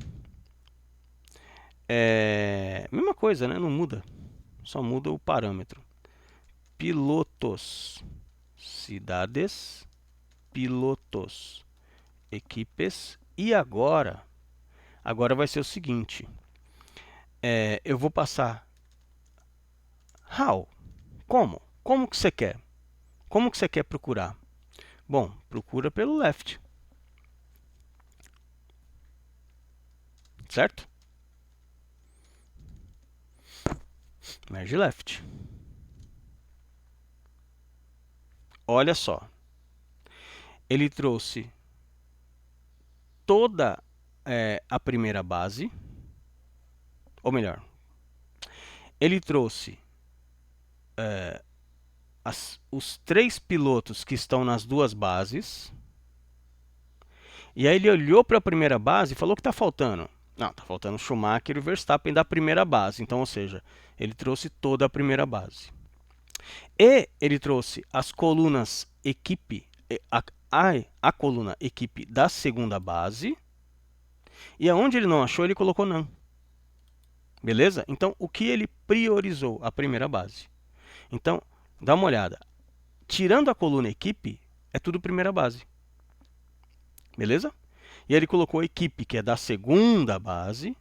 Mesma coisa, né? Não muda. Só muda o parâmetro. Pilotos. Cidades. Pilotos. Equipes. E agora vai ser o seguinte. Eu vou passar how. Como? Como que você quer? Como que você quer procurar? Bom, procura pelo left. Certo? Merge left. Olha só. Ele trouxe toda a primeira base. Ou melhor, ele trouxe os 3 pilotos que estão nas 2 bases. E aí ele olhou para a primeira base e falou que está faltando. Não, está faltando o Schumacher e o Verstappen da primeira base. Então, ou seja, ele trouxe toda a primeira base. E ele trouxe as colunas equipe, a coluna equipe da segunda base. E aonde ele não achou, ele colocou não. Beleza? Então, o que ele priorizou? A primeira base. Então, dá uma olhada. Tirando a coluna equipe, é tudo primeira base. Beleza? E ele colocou equipe, que é da segunda base.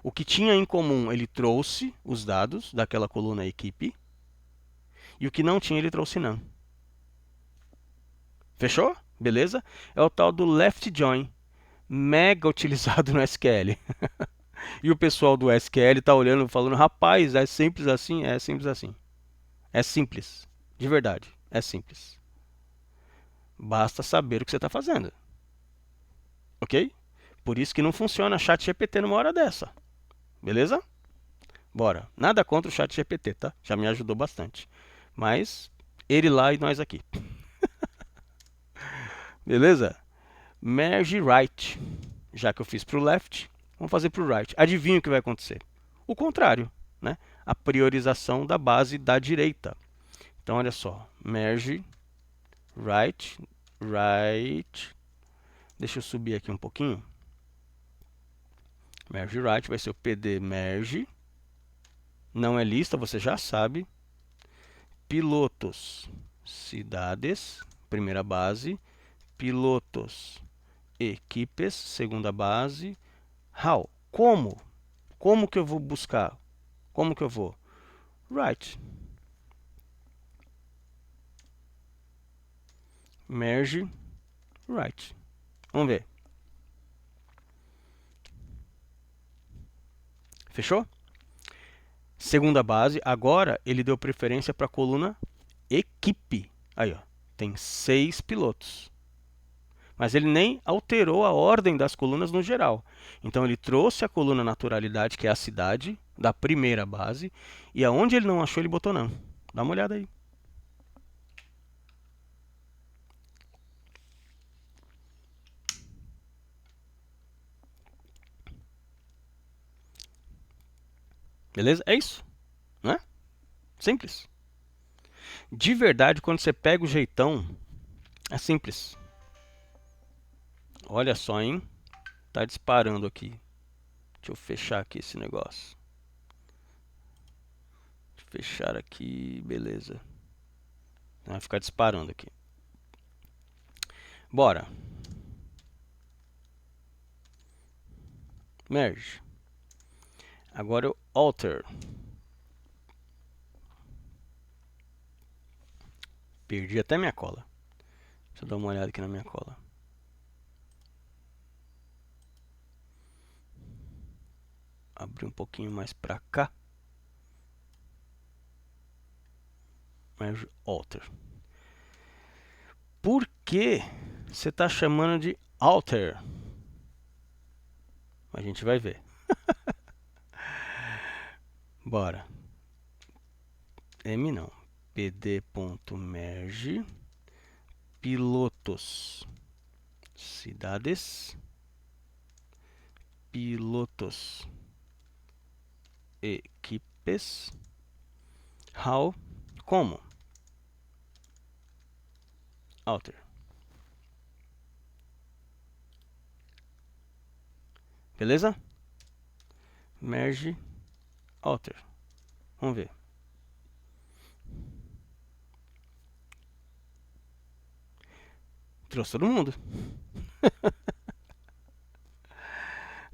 O que tinha em comum, ele trouxe os dados daquela coluna equipe. E o que não tinha, ele trouxe não. Fechou? Beleza? É o tal do left join, mega utilizado no SQL. E o pessoal do SQL está olhando e falando, rapaz, é simples assim? É simples assim. É simples. De verdade, é simples. Basta saber o que você está fazendo. Ok? Por isso que não funciona chat GPT numa hora dessa. Beleza? Bora. Nada contra o chat GPT, tá? Já me ajudou bastante. Mas ele lá e nós aqui. Beleza? Merge right. Já que eu fiz para o left, vamos fazer para o right. Adivinha o que vai acontecer? O contrário, né? A priorização da base da direita. Então, olha só. Merge right, right. Deixa eu subir aqui um pouquinho. Merge right vai ser o PD merge. Não é lista, você já sabe. Pilotos, cidades, primeira base. Pilotos, equipes, segunda base. How? Como? Como que eu vou buscar? Como que eu vou? Right. Merge right. Vamos ver. Fechou? Segunda base. Agora ele deu preferência para a coluna equipe. Aí, ó. Tem 6 pilotos. Mas ele nem alterou a ordem das colunas no geral. Então ele trouxe a coluna naturalidade, que é a cidade, da primeira base, e aonde ele não achou, ele botou não. Dá uma olhada aí. Beleza? É isso. Não é? Simples. De verdade, quando você pega o jeitão, é simples. Olha só, hein? Tá disparando aqui. Deixa eu fechar aqui esse negócio. Fechar aqui, beleza. Vai ficar disparando aqui. Bora. Merge. Agora eu alter. Perdi até minha cola. Deixa eu dar uma olhada aqui na minha cola. Abrir um pouquinho mais para cá. Merge alter. Por que você está chamando de alter? A gente vai ver. Bora. M não. pd.merge pilotos. Cidades. Pilotos. Equipes. How. Como? Alter. Beleza? Merge. Alter. Vamos ver. Trouxe todo mundo.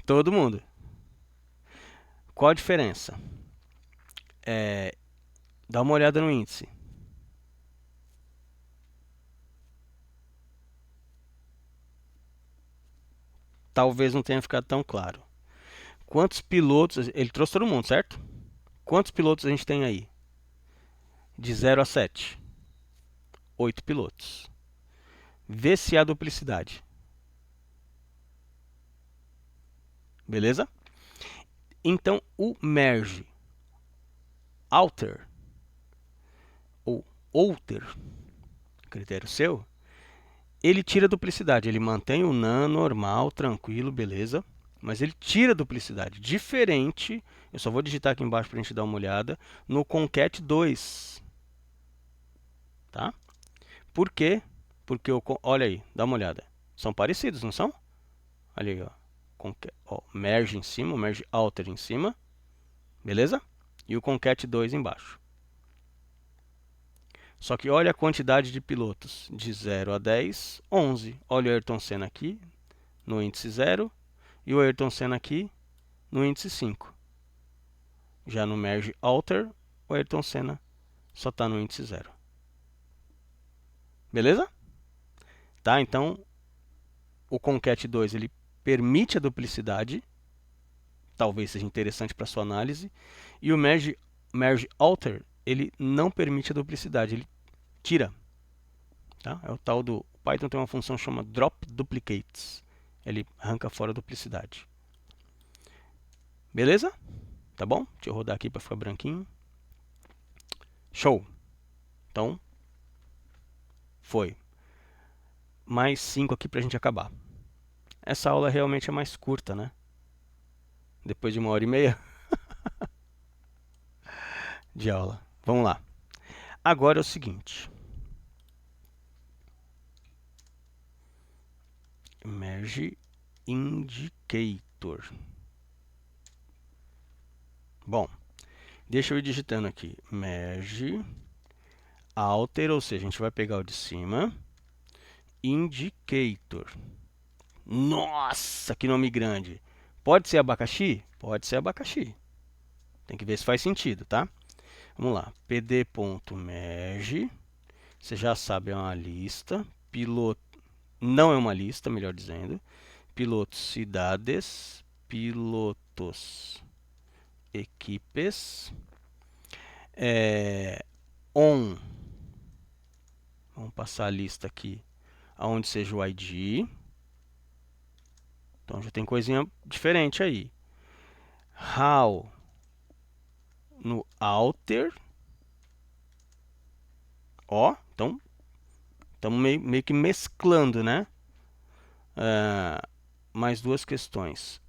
Todo mundo. Qual a diferença? Dá uma olhada no índice. Talvez não tenha ficado tão claro. Quantos pilotos... Ele trouxe todo mundo, certo? Quantos pilotos a gente tem aí? De 0 a 7. 8 pilotos. Vê se há duplicidade. Beleza? Então, o merge alter ou outer, critério seu, ele tira a duplicidade. Ele mantém o none normal, tranquilo, beleza? Mas ele tira a duplicidade. Diferente, eu só vou digitar aqui embaixo para a gente dar uma olhada, no concat 2. Tá? Por quê? Porque, olha aí, dá uma olhada. São parecidos, não são? Olha aí, ó, merge em cima, merge alter em cima. Beleza? E o concat 2 embaixo. Só que olha a quantidade de pilotos. De 0 a 10, 11. Olha o Ayrton Senna aqui, no índice 0. E o Ayrton Senna aqui, no índice 5. Já no merge alter, o Ayrton Senna só está no índice 0. Beleza? Tá, então, o concat 2 ele permite a duplicidade. Talvez seja interessante para sua análise. E o merge alter, ele não permite a duplicidade, ele tira. Tá? É o tal do... O Python tem uma função que chama drop duplicates. Ele arranca fora a duplicidade. Beleza? Tá bom? Deixa eu rodar aqui para ficar branquinho. Show! Então, foi. Mais 5 aqui para a gente acabar. Essa aula realmente é mais curta, né? Depois de 1h30 de aula. Vamos lá. Agora é o seguinte. Merge indicator. Bom, deixa eu ir digitando aqui. Merge alter, ou seja, a gente vai pegar o de cima. Indicator. Nossa, que nome grande. Pode ser abacaxi? Pode ser abacaxi. Tem que ver se faz sentido, tá? Vamos lá. pd.merge. Você já sabe, é uma lista. Piloto. Não é uma lista, melhor dizendo. Pilotos cidades. Pilotos equipes. On. Vamos passar a lista aqui. Aonde seja o ID. Então já tem coisinha diferente aí. How no alter. Ó, então estamos meio que mesclando, né? Mais duas questões.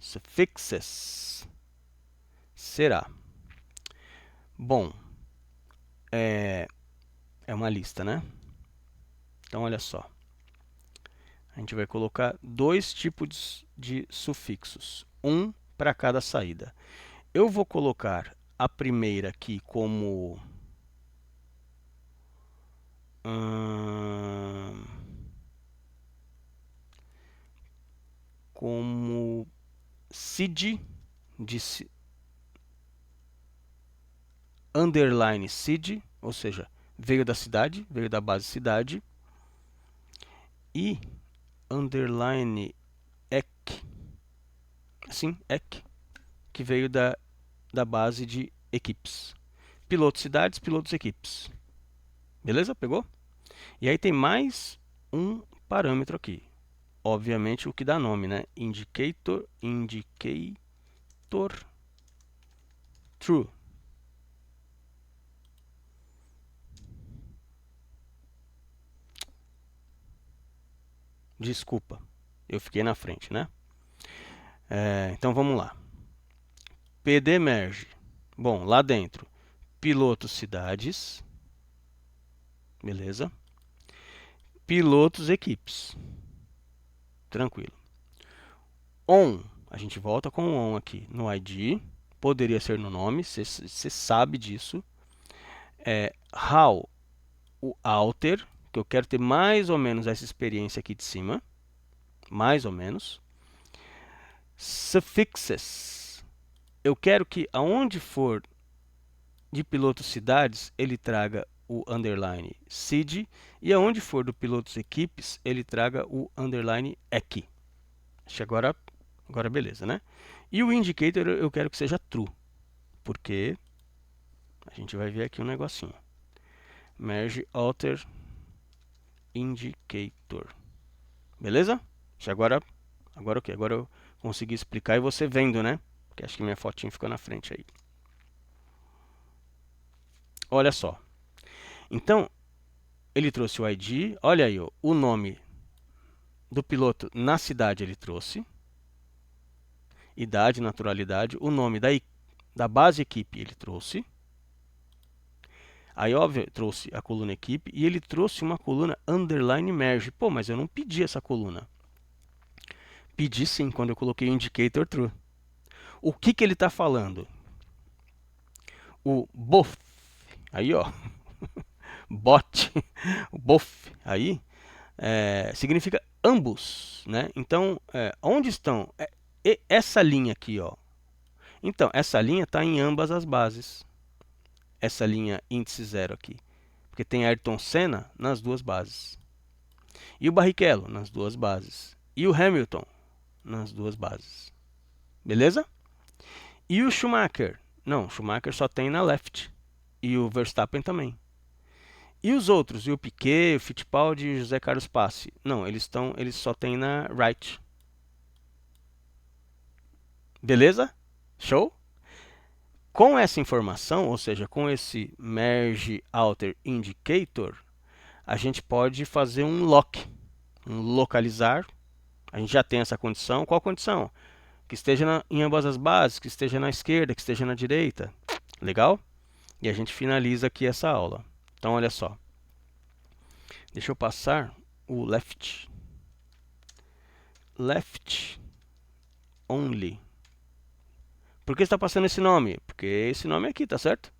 Suffixes. Será? Bom, é uma lista, né? Então olha só. A gente vai colocar 2 tipos de sufixos, um para cada saída. Eu vou colocar a primeira aqui como seed de underline seed, ou seja, veio da cidade, veio da base cidade, e underline ec, sim, ec, que veio da base de equipes. Pilotos cidades, pilotos equipes. Beleza? Pegou? E aí tem mais um parâmetro aqui. Obviamente o que dá nome, né? Indicator true. Desculpa, eu fiquei na frente, né? Então vamos lá. PD merge. Bom, lá dentro, pilotos cidades, beleza? Pilotos equipes, tranquilo. On, a gente volta com o on aqui no ID, poderia ser no nome, você sabe disso. How, o alter, que eu quero ter mais ou menos essa experiência aqui de cima, mais ou menos. Suffixes, eu quero que aonde for de pilotos cidades, ele traga o underline cid, e aonde for do pilotos equipes, ele traga o underline ec. Acho que agora beleza, né? E o indicator eu quero que seja true, porque a gente vai ver aqui um negocinho. Merge alter indicator. Beleza? Acho que agora o que? Agora eu consegui explicar e você vendo, né? Porque acho que minha fotinha ficou na frente aí. Olha só. Então, ele trouxe o ID. Olha aí, ó, o nome do piloto na cidade ele trouxe. Idade, naturalidade. O nome da base equipe ele trouxe. Aí, óbvio, trouxe a coluna equipe. E ele trouxe uma coluna underline merge. Pô, mas eu não pedi essa coluna. Pedi sim, quando eu coloquei o indicator true. O que ele está falando? O both. Aí, ó. Bot. O both. Aí. Significa ambos, né? Então, onde estão? Essa linha aqui, ó. Então, essa linha está em ambas as bases. Essa linha índice 0 aqui. Porque tem Ayrton Senna nas duas bases. E o Barrichello nas duas bases. E o Hamilton nas duas bases. Beleza? E o Schumacher? Não, o Schumacher só tem na left. E o Verstappen também. E os outros? E o Piquet, o Fittipaldi e o José Carlos Passe? Não, eles só têm na right. Beleza? Show? Com essa informação, ou seja, com esse merge alter indicator, a gente pode fazer um lock, um localizar. A gente já tem essa condição. Qual condição? Que esteja em ambas as bases, que esteja na esquerda, que esteja na direita. Legal? E a gente finaliza aqui essa aula. Então, olha só. Deixa eu passar o left. Left only. Por que está passando esse nome? Porque esse nome aqui, tá certo?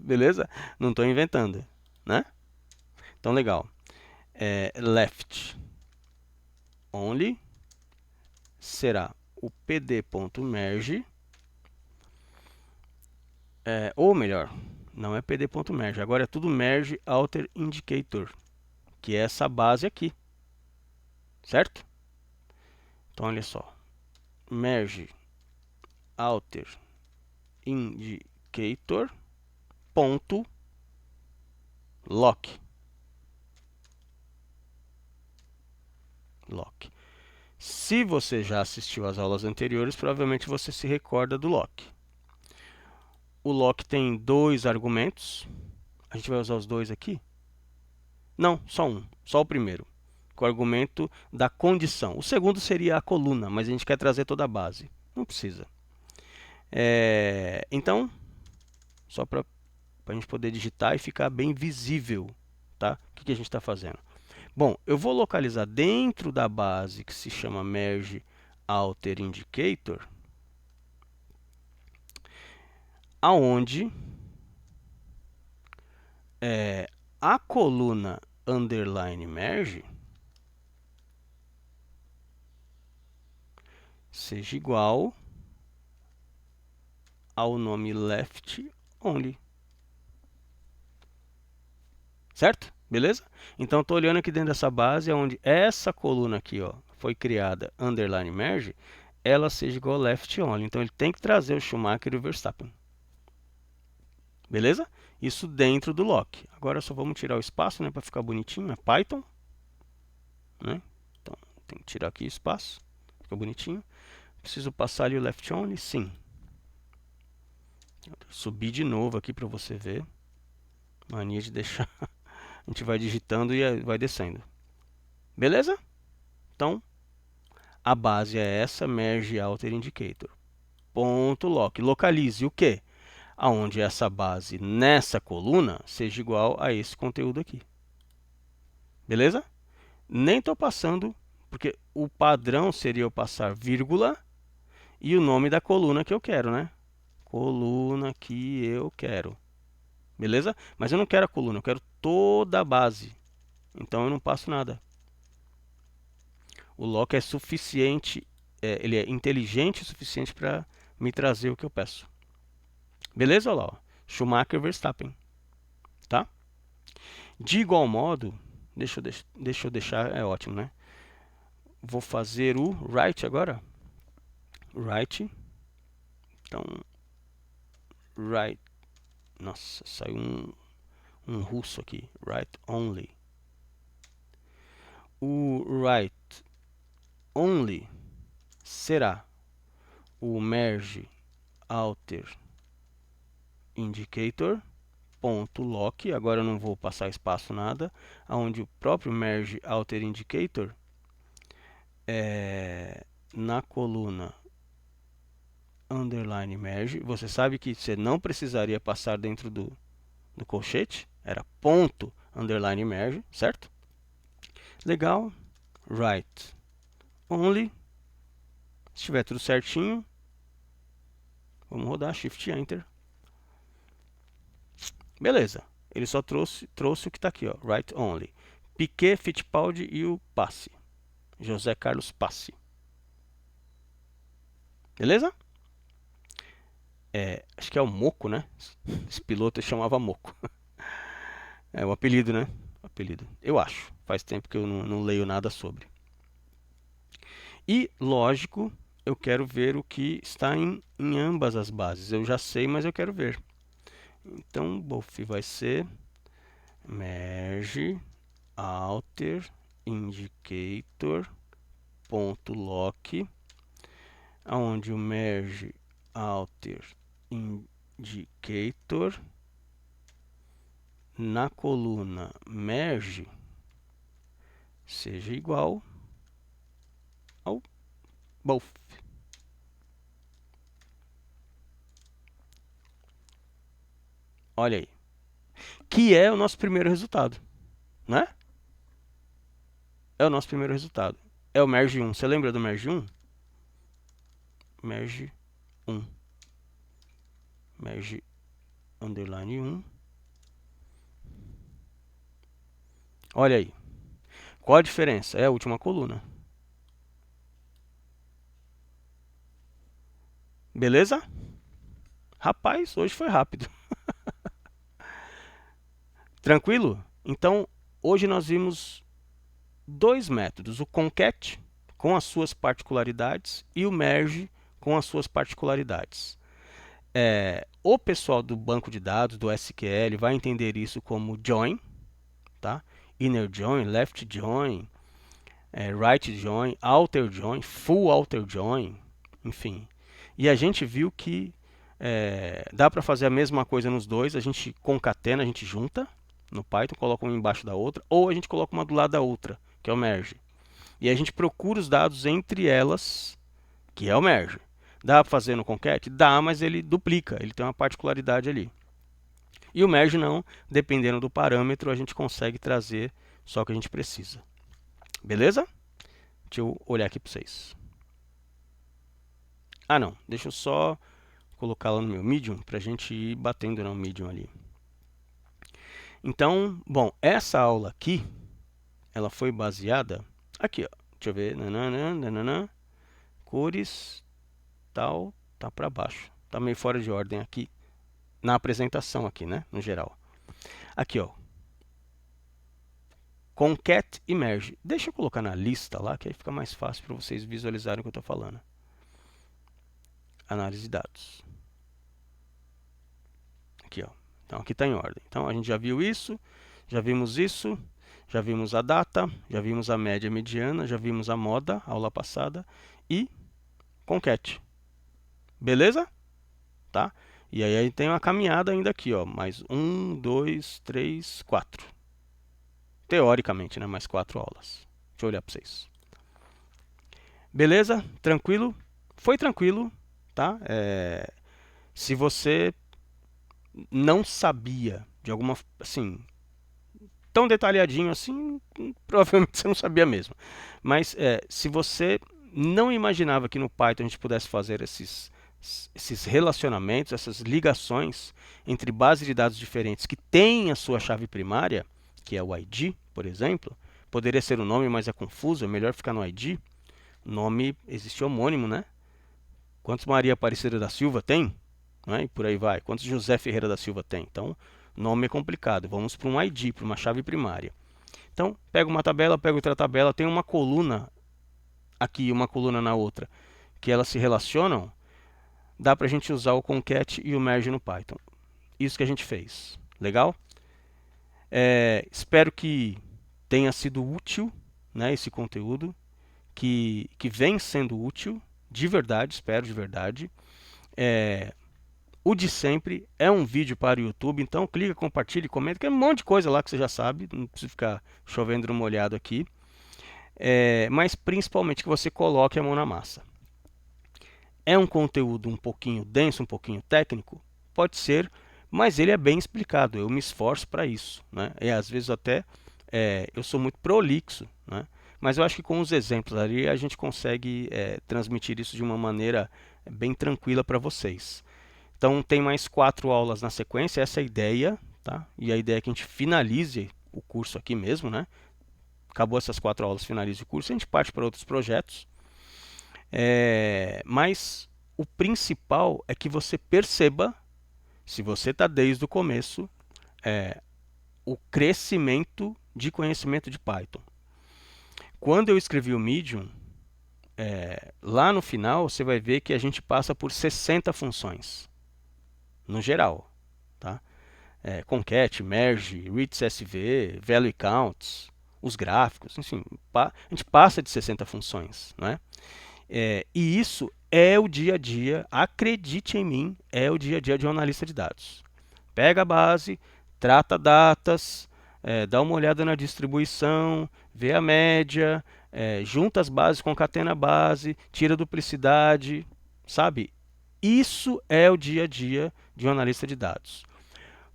Beleza? Não estou inventando, né? Então, legal. Left only será o pd.merge, ou melhor, não é pd.merge, agora é tudo merge alter indicator, que é essa base aqui, certo? Então, olha só, merge alter indicator ponto lock. Se você já assistiu às aulas anteriores, provavelmente você se recorda do lock. O lock tem dois argumentos. A gente vai usar os dois aqui? Não, só um, só o primeiro, com o argumento da condição. O segundo seria a coluna, mas a gente quer trazer toda a base. Não precisa. Então, só para a gente poder digitar e ficar bem visível, tá? O que a gente está fazendo? Bom, eu vou localizar dentro da base que se chama merge alter indicator, aonde a coluna underline merge seja igual ao nome left only. certo? Beleza? Então estou olhando aqui dentro dessa base, onde essa coluna aqui, ó, foi criada underline merge, ela seja igual a left only. Então ele tem que trazer o Schumacher e o Verstappen. Beleza? Isso dentro do lock. Agora só vamos tirar o espaço, né, para ficar bonitinho. É Python, né? Então tem que tirar aqui o espaço, fica bonitinho. Preciso passar ali o left only? Sim. Subir de novo aqui para você ver. Mania de deixar. A gente vai digitando e vai descendo. Beleza? Então, a base é essa, merge alter indicator. Ponto lock. Localize o quê? Aonde essa base nessa coluna seja igual a esse conteúdo aqui. Beleza? Nem estou passando, porque o padrão seria eu passar vírgula e o nome da coluna que eu quero, né? Coluna que eu quero. Beleza? Mas eu não quero a coluna, eu quero toda a base. Então eu não passo nada. O lock é suficiente, ele é inteligente o suficiente para me trazer o que eu peço. Beleza? Olha lá, ó. Schumacher Verstappen. Tá? De igual modo, deixa eu deixar, é ótimo, né? Vou fazer o right agora. Right. Então, right. Nossa, saiu um russo aqui. Right only. O right only será o merge alter indicator ponto lock. Agora eu não vou passar espaço nada, onde o próprio merge alter indicator na coluna underline merge. Você sabe que você não precisaria passar dentro do colchete, era ponto underline merge, certo? Legal. Right only. Se estiver tudo certinho, vamos rodar Shift Enter. Beleza. Ele só trouxe o que está aqui, ó, right only. Piquet, Fittipaldi e o Passe. José Carlos Passe. Beleza? Acho que é o Moco, né? Esse piloto chamava Moco. É o apelido, né? Apelido. Eu acho. Faz tempo que eu não leio nada sobre. E, lógico, eu quero ver o que está em ambas as bases. Eu já sei, mas eu quero ver. Então, both vai ser merge alter indicator ponto lock, onde o merge alter indicator na coluna merge seja igual ao both. Olha aí. Que é o nosso primeiro resultado, né? É o nosso primeiro resultado. É o merge 1. Você lembra do merge 1? Merge 1. Merge underline 1. Olha aí. Qual a diferença? É a última coluna. Beleza? Rapaz, hoje foi rápido. Tranquilo? Então, hoje nós vimos dois métodos. O concat, com as suas particularidades, e o merge, com as suas particularidades. O pessoal do banco de dados, do SQL, vai entender isso como join, tá? Inner join, left join, right join, outer join, full outer join, enfim. E a gente viu que dá para fazer a mesma coisa nos dois. A gente concatena, a gente junta no Python, coloca uma embaixo da outra, ou a gente coloca uma do lado da outra, que é o merge. E a gente procura os dados entre elas, que é o merge. Dá para fazer no concat? Dá, mas ele duplica, ele tem uma particularidade ali. E o merge não, dependendo do parâmetro, a gente consegue trazer só o que a gente precisa. Beleza? Deixa eu olhar aqui para vocês. Ah, não. Deixa eu só colocar lá no meu Medium para a gente ir batendo no Medium ali. Então, bom, essa aula aqui, ela foi baseada aqui, ó. Deixa eu ver. Nananã, nananã, cores, tal, tá para baixo. Tá meio fora de ordem aqui na apresentação aqui, né, no geral. Aqui, ó. concat e merge. Deixa eu colocar na lista lá, que aí fica mais fácil para vocês visualizarem o que eu estou falando. Análise de dados. Aqui, ó. Então, aqui está em ordem. Então, a gente já viu isso, já vimos isso, já vimos a data, já vimos a média e mediana, já vimos a moda, aula passada, e concat. Beleza? Tá? E aí a gente tem uma caminhada ainda aqui, ó. Mais 1, 2, 3, 4. Teoricamente, né? Mais 4 aulas. Deixa eu olhar para vocês. Beleza? Tranquilo? Foi tranquilo, tá? Se você não sabia de alguma, assim, tão detalhadinho assim, provavelmente você não sabia mesmo. Mas se você não imaginava que no Python a gente pudesse fazer esses relacionamentos, essas ligações entre bases de dados diferentes que têm a sua chave primária, que é o ID, por exemplo, poderia ser o nome, mas é confuso, é melhor ficar no ID. Nome existe homônimo, né? Quantos Maria Aparecida da Silva tem? Né? E por aí vai. Quantos José Ferreira da Silva tem? Então, nome é complicado. Vamos para um ID, para uma chave primária. Então, pega uma tabela, pega outra tabela, tem uma coluna aqui e uma coluna na outra, que elas se relacionam. Dá para a gente usar o concat e o merge no Python. Isso que a gente fez. Legal? Espero que tenha sido útil, né, esse conteúdo, que vem sendo útil, de verdade, espero de verdade. O de sempre é um vídeo para o YouTube, então clica, compartilha e comenta, que é um monte de coisa lá que você já sabe, não precisa ficar chovendo no molhado aqui. Mas principalmente que você coloque a mão na massa. É um conteúdo um pouquinho denso, um pouquinho técnico? Pode ser, mas ele é bem explicado, eu me esforço para isso, né? E às vezes até eu sou muito prolixo, né? Mas eu acho que com os exemplos ali a gente consegue transmitir isso de uma maneira bem tranquila para vocês. Então tem mais 4 aulas na sequência, essa é a ideia, tá? E a ideia é que a gente finalize o curso aqui mesmo, né? Acabou essas 4 aulas, finalize o curso, a gente parte para outros projetos. Mas o principal é que você perceba, se você está desde o começo, o crescimento de conhecimento de Python. Quando eu escrevi o Medium, lá no final você vai ver que a gente passa por 60 funções, no geral. Tá? Concat, merge, read CSV, value counts, os gráficos, enfim, a gente passa de 60 funções. Né? E isso é o dia a dia, acredite em mim, é o dia a dia de um analista de dados. Pega a base, trata datas, dá uma olhada na distribuição, vê a média, junta as bases, concatena a base, tira a duplicidade, sabe? Isso é o dia a dia de um analista de dados.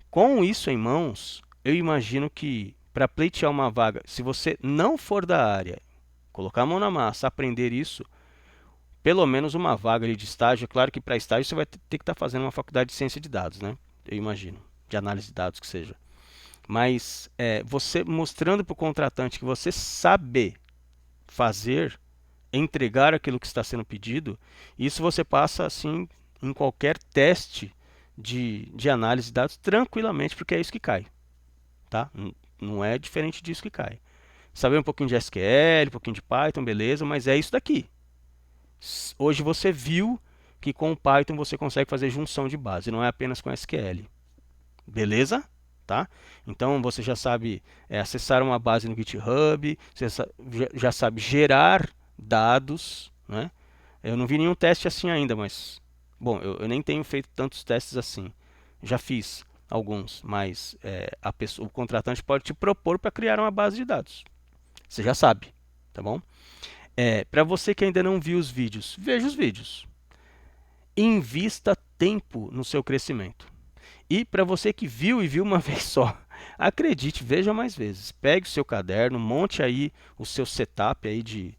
Com isso em mãos, eu imagino que para pleitear uma vaga, se você não for da área, colocar a mão na massa, aprender isso, pelo menos uma vaga ali de estágio. É claro que para estágio você vai ter que estar fazendo uma faculdade de ciência de dados, né? Eu imagino, de análise de dados que seja. Mas você mostrando para o contratante que você sabe fazer, entregar aquilo que está sendo pedido, isso você passa assim em qualquer teste de análise de dados tranquilamente, porque é isso que cai. Tá? Não é diferente disso que cai. Saber um pouquinho de SQL, um pouquinho de Python, beleza, mas é isso daqui. Hoje você viu que com o Python você consegue fazer junção de base, não é apenas com SQL. Beleza? Tá? Então você já sabe acessar uma base no GitHub, você já sabe gerar dados. Né? Eu não vi nenhum teste assim ainda, mas bom, eu nem tenho feito tantos testes assim. Já fiz alguns, mas o contratante pode te propor para criar uma base de dados. Você já sabe, tá bom? Para você que ainda não viu os vídeos, veja os vídeos. Invista tempo no seu crescimento. E para você que viu e viu uma vez só, acredite, veja mais vezes. Pegue o seu caderno, monte aí o seu setup aí de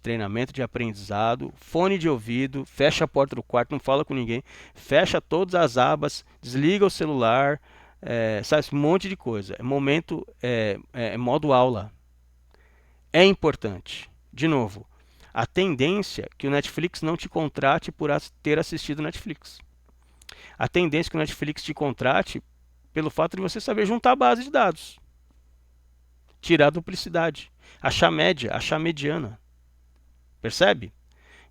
treinamento, de aprendizado, fone de ouvido, fecha a porta do quarto, não fala com ninguém, fecha todas as abas, desliga o celular, sabe, um monte de coisa. Momento, modo aula. É importante. De novo, a tendência é que o Netflix não te contrate por ter assistido Netflix. A tendência é que o Netflix te contrate pelo fato de você saber juntar a base de dados. tirar a duplicidade, achar média, achar mediana. Percebe?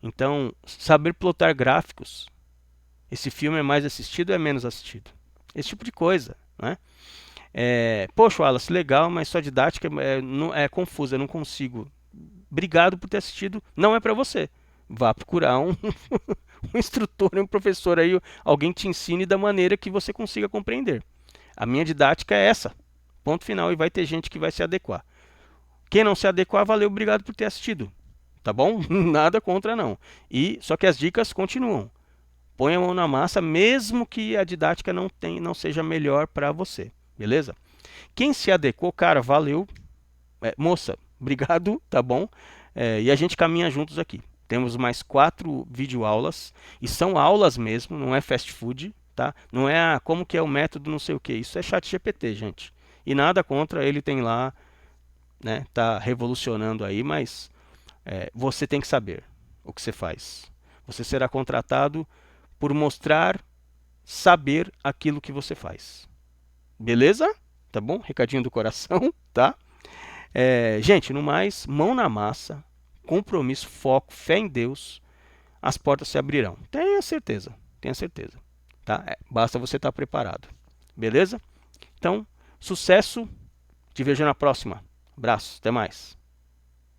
Então, saber plotar gráficos. Esse filme é mais assistido ou é menos assistido? Esse tipo de coisa, né? Poxa, Wallace, legal, mas sua didática é confusa, eu não consigo. Obrigado por ter assistido, não é para você. Vá procurar um instrutor, um professor aí, alguém te ensine da maneira que você consiga compreender. A minha didática é essa, ponto final, e vai ter gente que vai se adequar. Quem não se adequar, valeu, obrigado por ter assistido. Tá bom? Nada contra não. Só que as dicas continuam. Põe a mão na massa, mesmo que a didática não seja melhor para você. Beleza? Quem se adequou, cara, valeu. Moça, obrigado, tá bom? E a gente caminha juntos aqui. Temos mais 4 videoaulas, e são aulas mesmo, não é fast food, tá? Não é como que é o método não sei o que. Isso é ChatGPT, gente. E nada contra, ele tem lá, né? Tá revolucionando aí, mas você tem que saber o que você faz. Você será contratado por mostrar saber aquilo que você faz. Beleza? Tá bom? Recadinho do coração, tá? Gente, no mais, mão na massa, compromisso, foco, fé em Deus, as portas se abrirão. Tenha certeza, tenha certeza. Tá? Basta você estar preparado. Beleza? Então, sucesso. Te vejo na próxima. Abraço, até mais.